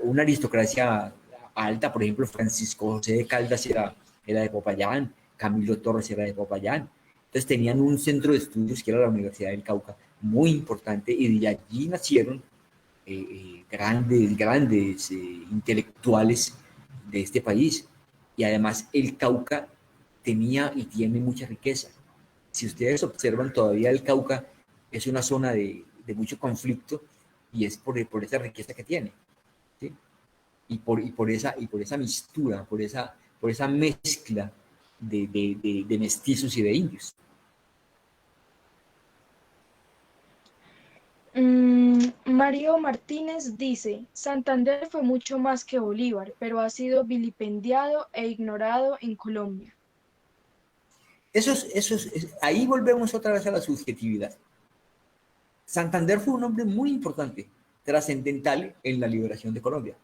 una aristocracia alta, por ejemplo, Francisco José de Caldas era de Popayán, Camilo Torres era de Popayán. Entonces tenían un centro de estudios que era la Universidad del Cauca, muy importante, y de allí nacieron grandes intelectuales de este país. Y además el Cauca tenía y tiene mucha riqueza. Si ustedes observan, todavía el Cauca es una zona de mucho conflicto y es por esa riqueza que tiene. ¿Sí? Y por esa mistura, por esa mezcla de mestizos y de indios. Mario Martínez dice, Santander fue mucho más que Bolívar, pero ha sido vilipendiado e ignorado en Colombia. Ahí volvemos otra vez a la subjetividad. Santander fue un hombre muy importante, trascendental en la liberación de Colombia.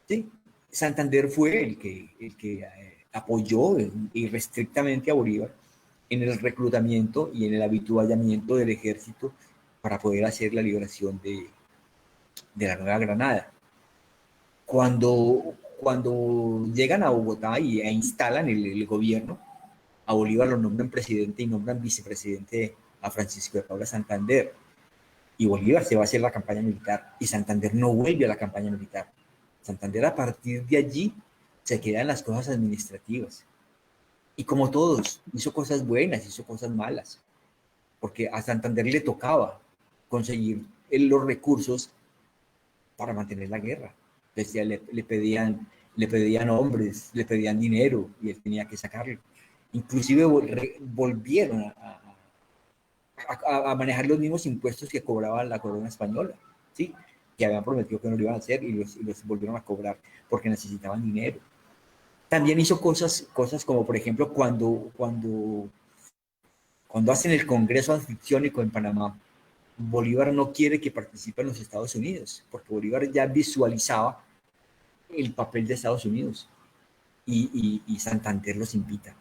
¿Sí? Santander fue el que apoyó irrestrictamente a Bolívar en el reclutamiento y en el habituallamiento del ejército para poder hacer la liberación de la Nueva Granada. Cuando llegan a Bogotá e instalan el gobierno, a Bolívar lo nombran presidente y nombran vicepresidente a Francisco de Paula Santander. Y Bolívar se va a hacer la campaña militar y Santander no vuelve a la campaña militar. Santander a partir de allí se queda en las cosas administrativas. Y como todos, hizo cosas buenas, hizo cosas malas, porque a Santander le tocaba conseguir los recursos para mantener la guerra. Entonces le pedían hombres, le pedían dinero y él tenía que sacarlo. Inclusive volvieron a manejar los mismos impuestos que cobraba la corona española, ¿sí? Que habían prometido que no lo iban a hacer y los volvieron a cobrar porque necesitaban dinero. También hizo cosas como, por ejemplo, cuando hacen el Congreso Anficciónico en Panamá, Bolívar no quiere que participe en los Estados Unidos, porque Bolívar ya visualizaba el papel de Estados Unidos y Santander los invita.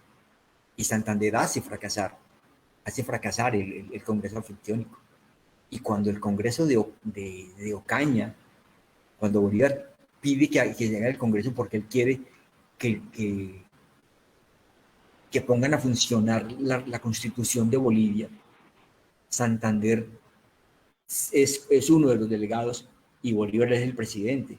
Y Santander hace fracasar el Congreso Anficciónico. Y cuando el Congreso de Ocaña, cuando Bolívar pide que llegue al Congreso porque él quiere que pongan a funcionar la Constitución de Bolivia, Santander es uno de los delegados y Bolívar es el presidente.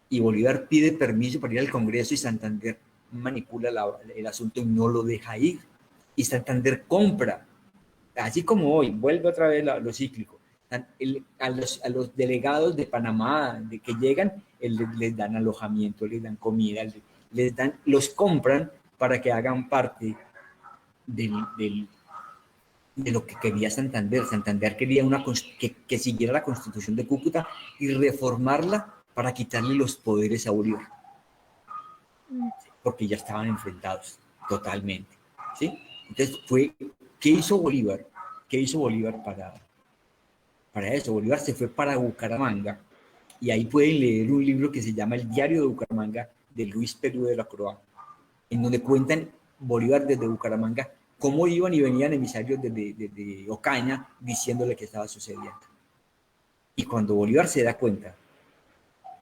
Y Bolívar pide permiso para ir al Congreso y Santander manipula el asunto y no lo deja ir. Y Santander compra, así como hoy, vuelve otra vez lo cíclico. A los delegados de Panamá que llegan, les dan alojamiento, les dan comida, los compran para que hagan parte de lo que quería Santander. Santander quería que siguiera la Constitución de Cúcuta y reformarla para quitarle los poderes a Bolívar, porque ya estaban enfrentados totalmente, ¿sí? Entonces ¿qué hizo Bolívar? ¿Qué hizo Bolívar para eso? Bolívar se fue para Bucaramanga y ahí pueden leer un libro que se llama El Diario de Bucaramanga de Luis Perú de la Croa, en donde cuentan Bolívar desde Bucaramanga cómo iban y venían emisarios desde Ocaña diciéndole qué estaba sucediendo. Y cuando Bolívar se da cuenta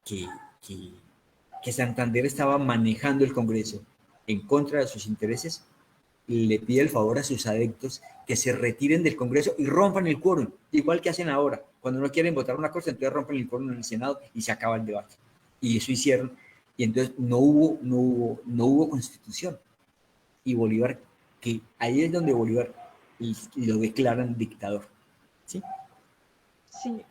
que Santander estaba manejando el Congreso en contra de sus intereses, le pide el favor a sus adeptos que se retiren del Congreso y rompan el quórum, igual que hacen ahora. Cuando no quieren votar una cosa, entonces rompen el quórum en el Senado y se acaba el debate. Y eso hicieron, y entonces no hubo constitución. Y Bolívar, que ahí es donde Bolívar lo declaran dictador. ¿Sí? Sí.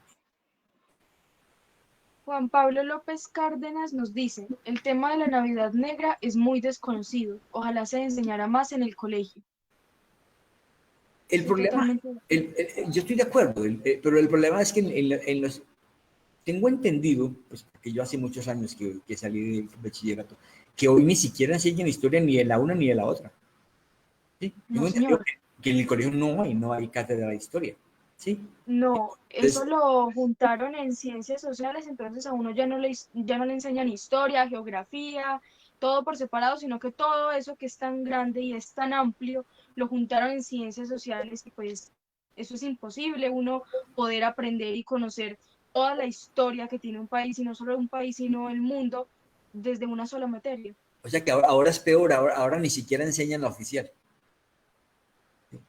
Juan Pablo López Cárdenas nos dice, el tema de la Navidad Negra es muy desconocido. Ojalá se enseñara más en el colegio. El problema, yo estoy de acuerdo, pero el problema es que tengo entendido, pues porque yo hace muchos años que salí del bachillerato, que hoy ni siquiera enseñan historia ni de la una ni de la otra. ¿Sí? No, Tengo entendido señor. que en el colegio no hay cátedra de historia. ¿Sí? No, eso Entonces, lo juntaron en ciencias sociales, entonces a uno ya no le enseñan historia, geografía, todo por separado, sino que todo eso que es tan grande y es tan amplio, lo juntaron en ciencias sociales y pues eso es imposible, uno poder aprender y conocer toda la historia que tiene un país, y no solo un país, sino el mundo, desde una sola materia. o sea que ahora es peor, ahora ni siquiera enseñan la oficial.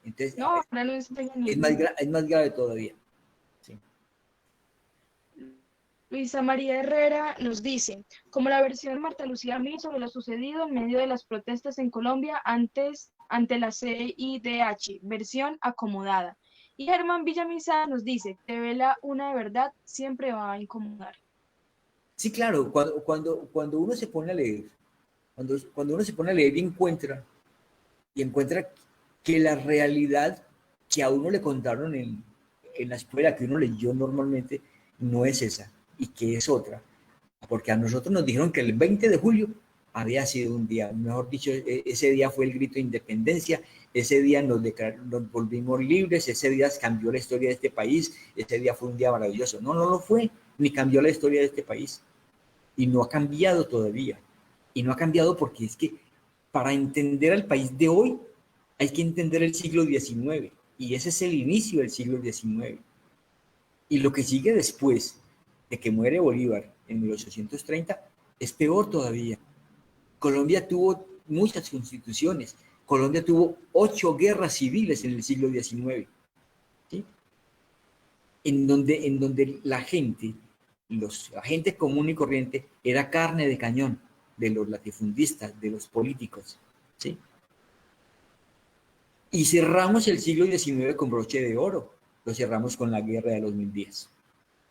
Entonces, No, ahora no enseñan es más, ninguna. es más grave todavía. ¿Sí? Luisa María Herrera nos dice, como la versión Marta Lucía Mil sobre lo sucedido en medio de las protestas en Colombia ante la CIDH, versión acomodada. Y Germán Villamizar nos dice, revela una de verdad, siempre va a incomodar. Sí, claro, cuando uno se pone a leer, cuando uno se pone a leer y encuentra que la realidad que a uno le contaron en la escuela, que uno leyó normalmente, no es esa y que es otra. Porque a nosotros nos dijeron que el 20 de julio había sido un día, mejor dicho, ese día fue el grito de independencia, ese día nos volvimos libres, ese día cambió la historia de este país, ese día fue un día maravilloso. No, no lo fue, ni cambió la historia de este país. Y no ha cambiado todavía. Y no ha cambiado porque es que para entender al país de hoy hay que entender el siglo XIX. Y ese es el inicio del siglo XIX. Y lo que sigue después de que muere Bolívar en 1830 es peor todavía. Colombia tuvo muchas constituciones. Colombia tuvo 8 guerras civiles en el siglo XIX. ¿Sí? En donde la gente común y corriente era carne de cañón de los latifundistas, de los políticos. ¿Sí? Y cerramos el siglo XIX con broche de oro. Lo cerramos con la guerra de los 1010.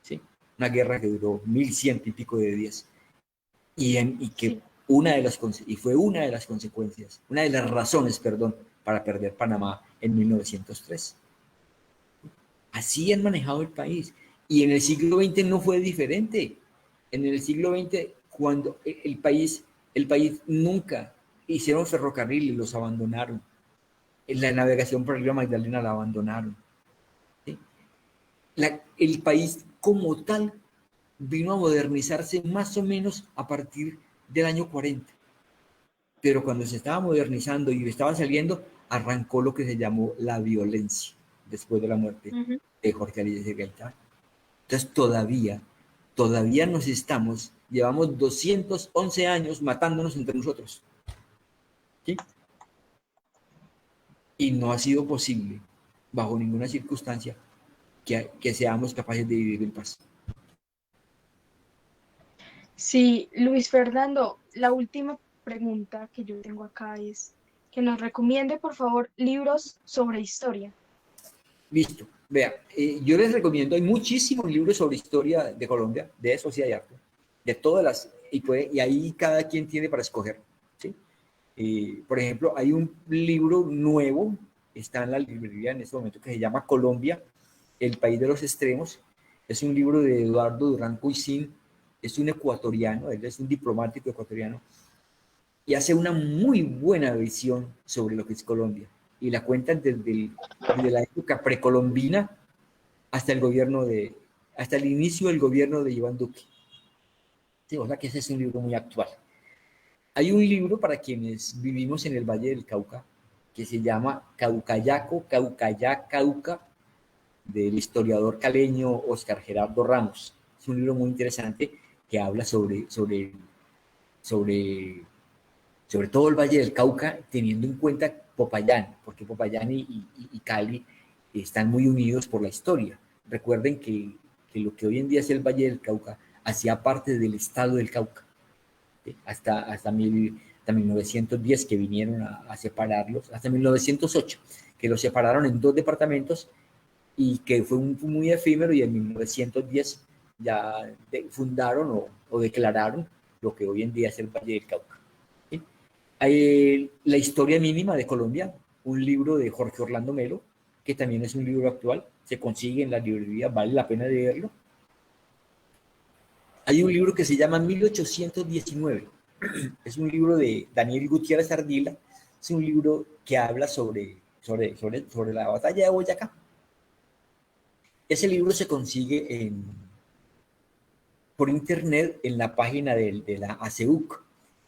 ¿Sí? Una guerra que duró 1100 y pico de días. Que Sí. fue una de las consecuencias, una de las razones, perdón, para perder Panamá en 1903. Así han manejado el país. Y en el siglo XX no fue diferente. En el siglo XX, cuando el país nunca hicieron ferrocarril y los abandonaron. En la navegación por el río Magdalena la abandonaron. ¿Sí? El país como tal vino a modernizarse más o menos a partir del año 40. Pero cuando se estaba modernizando y estaba saliendo, arrancó lo que se llamó la violencia después de la muerte de Jorge Eliezer Gaitán. Entonces todavía llevamos 211 años matándonos entre nosotros. ¿Sí? Y no ha sido posible, bajo ninguna circunstancia, que seamos capaces de vivir en paz. Sí, Luis Fernando, la última pregunta que yo tengo acá es que nos recomiende, por favor, libros sobre historia. Listo. Vea, yo les recomiendo, hay muchísimos libros sobre historia de Colombia, de eso sí hay arte, de todas las, y ahí cada quien tiene para escoger. ¿Sí? Por ejemplo, hay un libro nuevo, está en la librería en este momento, que se llama Colombia, el país de los extremos. Es un libro de Eduardo Durán Cuisín, es un ecuatoriano, él es un diplomático ecuatoriano, y hace una muy buena visión sobre lo que es Colombia. Y la cuentan desde la época precolombina hasta hasta el inicio del gobierno de Iván Duque. Sí, o sea que ese es un libro muy actual. Hay un libro para quienes vivimos en el Valle del Cauca que se llama Caucayaco, Caucayá, Cauca, del historiador caleño Oscar Gerardo Ramos. Es un libro muy interesante que habla sobre todo el Valle del Cauca, teniendo en cuenta Popayán, porque Popayán y Cali están muy unidos por la historia. Recuerden que lo que hoy en día es el Valle del Cauca hacía parte del estado del Cauca, ¿sí? hasta 1910 que vinieron a separarlos, hasta 1908 que los separaron en 2 departamentos y que fue muy efímero, y en 1910 ya fundaron o declararon lo que hoy en día es el Valle del Cauca. ¿Sí? Hay La historia mínima de Colombia, un libro de Jorge Orlando Melo, que también es un libro actual, se consigue en la librería, vale la pena leerlo. Hay un libro que se llama 1819, es un libro de Daniel Gutiérrez Ardila, es un libro que habla sobre la batalla de Boyacá. Ese libro se consigue por internet en la página de la ACEUC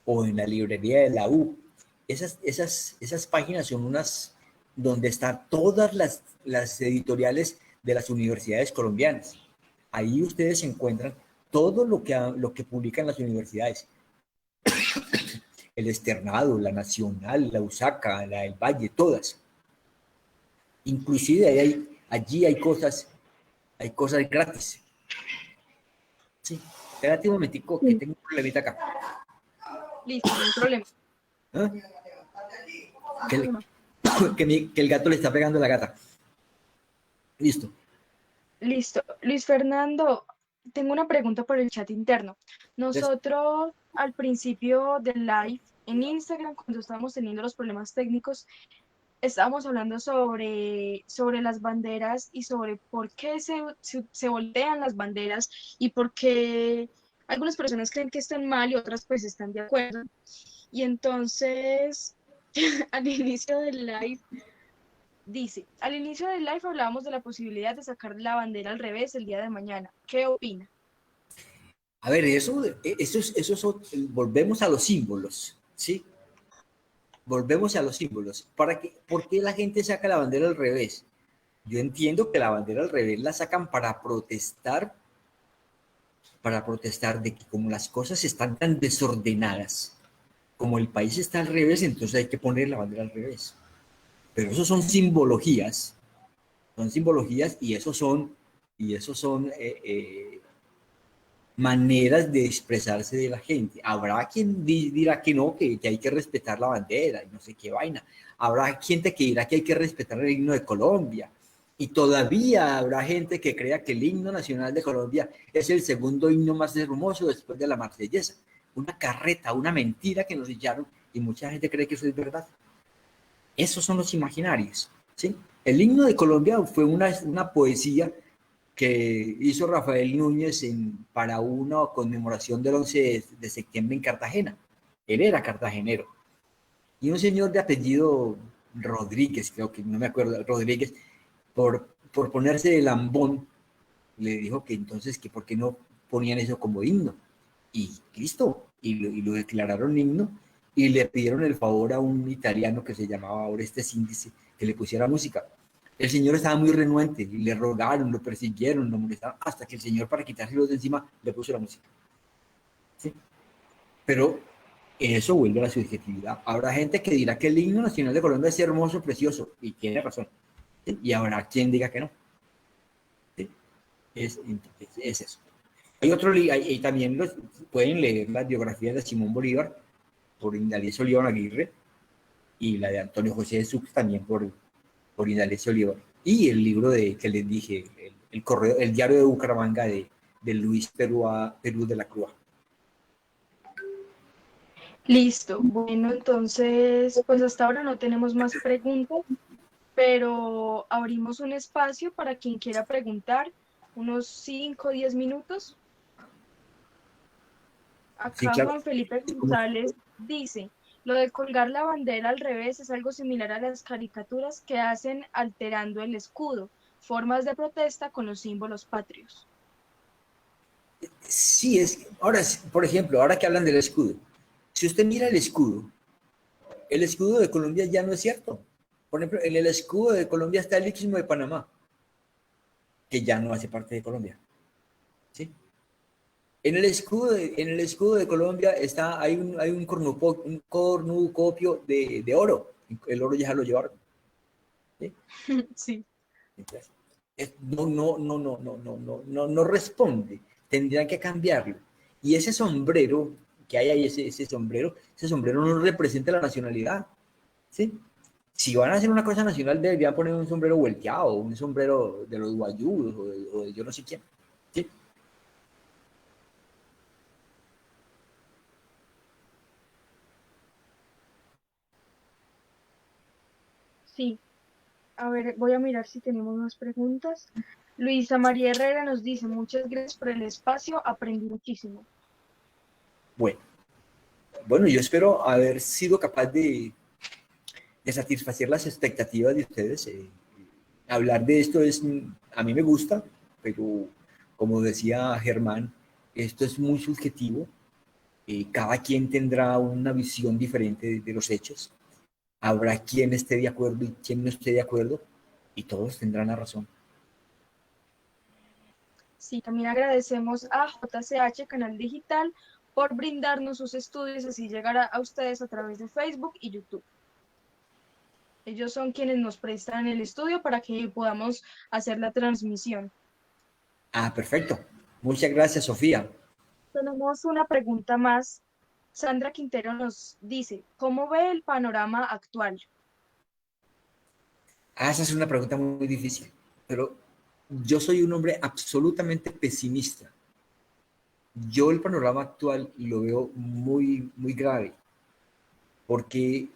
o en la librería de la U. Esas páginas son unas donde están todas las editoriales de las universidades colombianas. Ahí ustedes encuentran todo lo que publican las universidades. El Externado, la Nacional, la USACA, la del Valle, todas. Inclusive allí hay cosas gratis. Sí, espérate un momentico que Sí. tengo un problemita acá. Listo, no hay problema. ¿Ah? No hay problema. Que el gato le está pegando a la gata. Listo. Listo. Luis Fernando, tengo una pregunta por el chat interno. Entonces, Nosotros al principio del live en Instagram, cuando estábamos teniendo los problemas técnicos, estábamos hablando sobre las banderas y sobre por qué se voltean las banderas y por qué algunas personas creen que están mal y otras pues están de acuerdo. Y entonces, al inicio del live, dice, al inicio del live hablábamos de la posibilidad de sacar la bandera al revés el día de mañana. ¿Qué opina? a ver, volvemos a los símbolos, ¿sí? Volvemos a los símbolos. ¿Por qué la gente saca la bandera al revés? Yo entiendo que la bandera al revés la sacan para protestar de que como las cosas están tan desordenadas, como el país está al revés, entonces hay que poner la bandera al revés. Pero eso son simbologías y eso son maneras de expresarse de la gente. Habrá quien dirá que no, que hay que respetar la bandera y no sé qué vaina. Habrá gente que dirá que hay que respetar el himno de Colombia. Y todavía habrá gente que crea que el himno nacional de Colombia es el segundo himno más hermoso después de la Marsellesa. Una carreta, una mentira que nos echaron y mucha gente cree que eso es verdad. Esos son los imaginarios, ¿sí? El himno de Colombia fue una poesía que hizo Rafael Núñez para una conmemoración del 11 de septiembre en Cartagena. Él era cartagenero. Y un señor de apellido Rodríguez, creo que no me acuerdo, Rodríguez, por ponerse de lambón, le dijo que entonces que por qué no ponían eso como himno. Y listo, y lo declararon himno y le pidieron el favor a un italiano que se llamaba Oreste Síndice que le pusiera música. El señor estaba muy renuente y le rogaron, lo persiguieron, lo molestaron, hasta que el señor, para quitárselo de encima, le puso la música. ¿Sí? Pero eso vuelve a la subjetividad. Habrá gente que dirá que el himno nacional de Colombia es hermoso, precioso, y tiene razón. ¿Sí? Y habrá quien diga que no. ¿Sí? Es eso. Hay otro, y también pueden leer las biografías de Simón Bolívar por Indalecio Olivar Aguirre y la de Antonio José de Sucre también por Indalecio Olivar. Y el libro que les dije, el diario de Bucaramanga de Luis Perú de la Cruz. Listo. Bueno, entonces, pues hasta ahora no tenemos más preguntas, pero abrimos un espacio para quien quiera preguntar, unos 5 o 10 minutos. Sí, Acá claro. Juan Felipe González dice, lo de colgar la bandera al revés es algo similar a las caricaturas que hacen alterando el escudo, formas de protesta con los símbolos patrios. Sí, ahora, por ejemplo, ahora que hablan del escudo, si usted mira el escudo de Colombia ya no es cierto. Por ejemplo, en el escudo de Colombia está el istmo de Panamá, que ya no hace parte de Colombia. ¿Sí? En el escudo de Colombia hay un cornucopio de oro. El oro ya lo llevaron. ¿Sí? Sí. Entonces, no, no, no, no, no, no, no, no, no responde. Tendrían que cambiarlo. Y ese sombrero que hay ahí, ese sombrero no representa la nacionalidad. ¿Sí? Si van a hacer una cosa nacional, deberían poner un sombrero volteado, un sombrero de los guayús o de yo no sé quién. ¿Sí? Sí, a ver, voy a mirar si tenemos más preguntas. Luisa María Herrera nos dice, muchas gracias por el espacio, aprendí muchísimo. Bueno, bueno, yo espero haber sido capaz de satisfacer las expectativas de ustedes. Hablar de esto a mí me gusta, pero como decía Germán, esto es muy subjetivo. Cada quien tendrá una visión diferente de los hechos. Habrá quien esté de acuerdo y quien no esté de acuerdo, y todos tendrán la razón. Sí, también agradecemos a JCH Canal Digital por brindarnos sus estudios, así llegar a ustedes a través de Facebook y YouTube. Ellos son quienes nos prestan el estudio para que podamos hacer la transmisión. Ah, perfecto. Muchas gracias, Sofía. Tenemos una pregunta más. Sandra Quintero nos dice, ¿cómo ve el panorama actual? Ah, esa es una pregunta muy difícil, pero yo soy un hombre absolutamente pesimista. Yo el panorama actual lo veo muy, muy grave, porque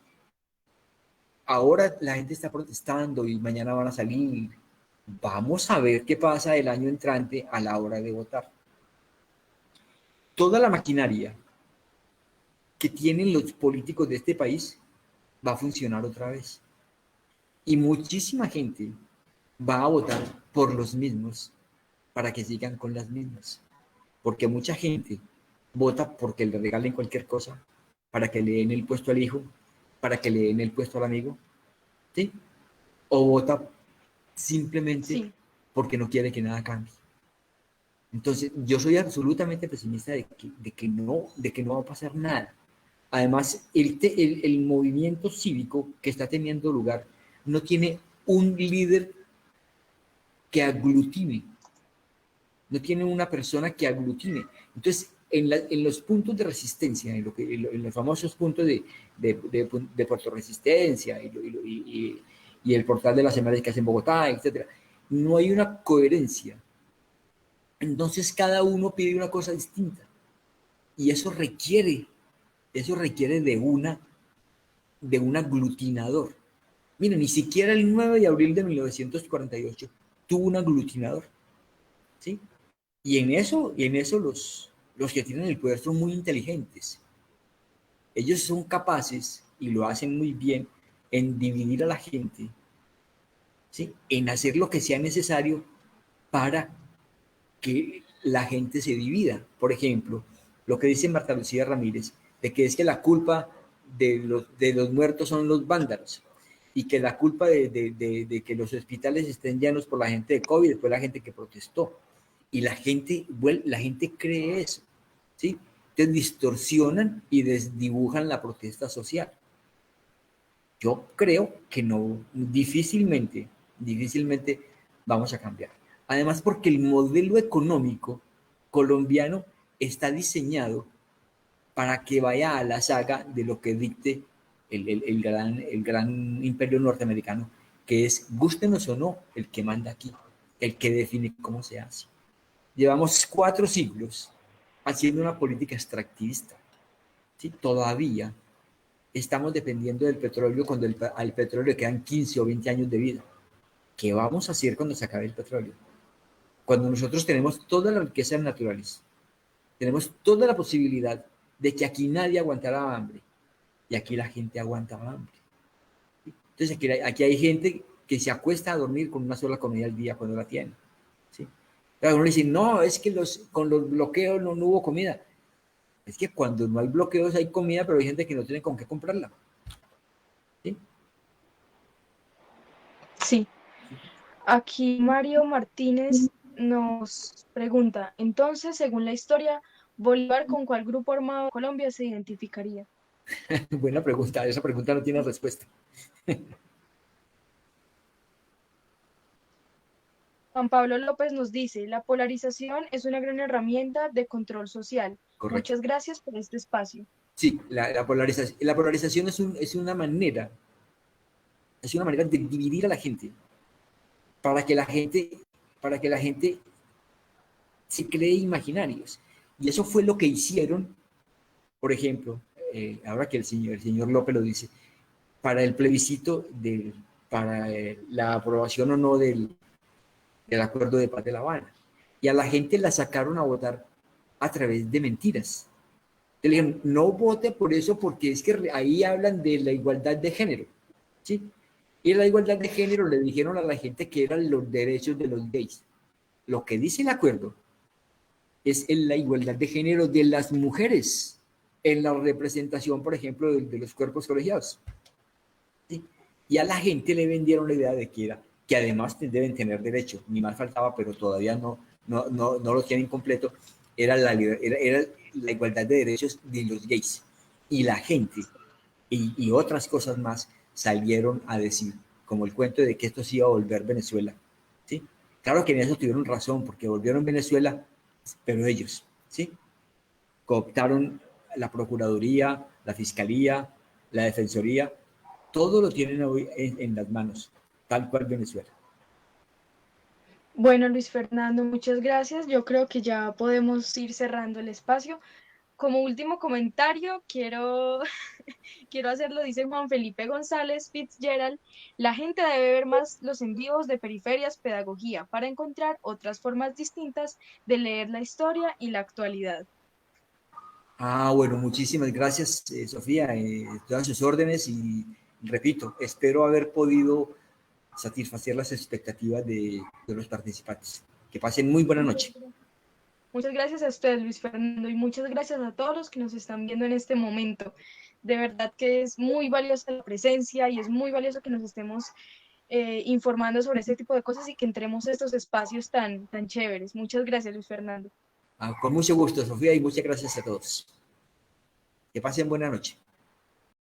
ahora la gente está protestando y mañana van a salir. Vamos a ver qué pasa el año entrante a la hora de votar. Toda la maquinaria que tienen los políticos de este país va a funcionar otra vez. Y muchísima gente va a votar por los mismos para que sigan con las mismas. Porque mucha gente vota porque le regalen cualquier cosa, para que le den el puesto al hijo, para que le den el puesto al amigo, ¿sí? O vota simplemente Sí, porque no quiere que nada cambie. Entonces, yo soy absolutamente pesimista de que no va a pasar nada. Además, el movimiento cívico que está teniendo lugar no tiene un líder que aglutine, no tiene una persona que aglutine. Entonces, en los puntos de resistencia, en los famosos puntos de Puerto Resistencia y el portal de las Américas en Bogotá, etcétera, no hay una coherencia. Entonces, cada uno pide una cosa distinta y eso requiere de un aglutinador. Miren, ni siquiera el 9 de abril de 1948 tuvo un aglutinador, ¿sí? Y en eso los que tienen el poder son muy inteligentes. Ellos son capaces y lo hacen muy bien, en dividir a la gente, ¿sí? En hacer lo que sea necesario para que la gente se divida. Por ejemplo, lo que dice Marta Lucía Ramírez, de que es que la culpa de los muertos son los vándalos y que la culpa de que los hospitales estén llenos por la gente de COVID fue la gente que protestó. Y la gente cree eso, ¿sí? Entonces distorsionan y desdibujan la protesta social. Yo creo que no, difícilmente vamos a cambiar. Además, porque el modelo económico colombiano está diseñado para que vaya a la saga de lo que dicte el gran imperio norteamericano, que es, gústenos o no, el que manda aquí, el que define cómo se hace. Llevamos 4 siglos haciendo una política extractivista, ¿sí? Todavía estamos dependiendo del petróleo cuando al petróleo le quedan 15 o 20 años de vida. ¿Qué vamos a hacer cuando se acabe el petróleo? Cuando nosotros tenemos todas las riquezas naturales, tenemos toda la posibilidad de que aquí nadie aguantara hambre y aquí la gente aguanta hambre. Entonces aquí hay gente que se acuesta a dormir con una sola comida al día cuando la tiene. ¿Sí? Uno dice, no, es que con los bloqueos no hubo comida. Es que cuando no hay bloqueos hay comida, pero hay gente que no tiene con qué comprarla. ¿Sí? Sí. Aquí Mario Martínez nos pregunta, entonces, según la historia, Bolívar, ¿con cuál grupo armado de Colombia se identificaría? Buena pregunta, esa pregunta no tiene respuesta. Juan Pablo López nos dice, la polarización es una gran herramienta de control social. Correcto. Muchas gracias por este espacio. Sí, la polarización es una manera de dividir a la gente para que la gente se cree imaginarios. Y eso fue lo que hicieron, por ejemplo, ahora que el señor López lo dice, para el plebiscito, para la aprobación o no del acuerdo de paz de La Habana. Y a la gente la sacaron a votar a través de mentiras. Le dijeron, no vote por eso porque es que ahí hablan de la igualdad de género. ¿Sí? Y la igualdad de género le dijeron a la gente que eran los derechos de los gays. Lo que dice el acuerdo es en la igualdad de género de las mujeres en la representación, por ejemplo, de los cuerpos colegiados. ¿Sí? Y a la gente le vendieron la idea de que además deben tener derecho, ni más faltaba, pero todavía no lo tienen completo, era la igualdad de derechos de los gays. Y la gente y otras cosas más salieron a decir, como el cuento de que esto se iba a volver Venezuela. ¿Sí? Claro que en eso tuvieron razón, porque volvieron Venezuela, pero ellos, ¿sí? Cooptaron la Procuraduría, la Fiscalía, la Defensoría, todo lo tienen hoy en las manos, tal cual Venezuela. Bueno, Luis Fernando, muchas gracias. Yo creo que ya podemos ir cerrando el espacio. Como último comentario, quiero hacerlo, dice Juan Felipe González Fitzgerald, la gente debe ver más los envíos de Periferias Pedagogía para encontrar otras formas distintas de leer la historia y la actualidad. Bueno, muchísimas gracias, Sofía, todas sus órdenes y repito, espero haber podido satisfacer las expectativas de los participantes. Que pasen muy buena noche. Muchas gracias a usted, Luis Fernando, y muchas gracias a todos los que nos están viendo en este momento. De verdad que es muy valiosa la presencia y es muy valioso que nos estemos informando sobre este tipo de cosas y que entremos a estos espacios tan chéveres. Muchas gracias, Luis Fernando. Con mucho gusto, Sofía, y muchas gracias a todos. Que pasen buena noche.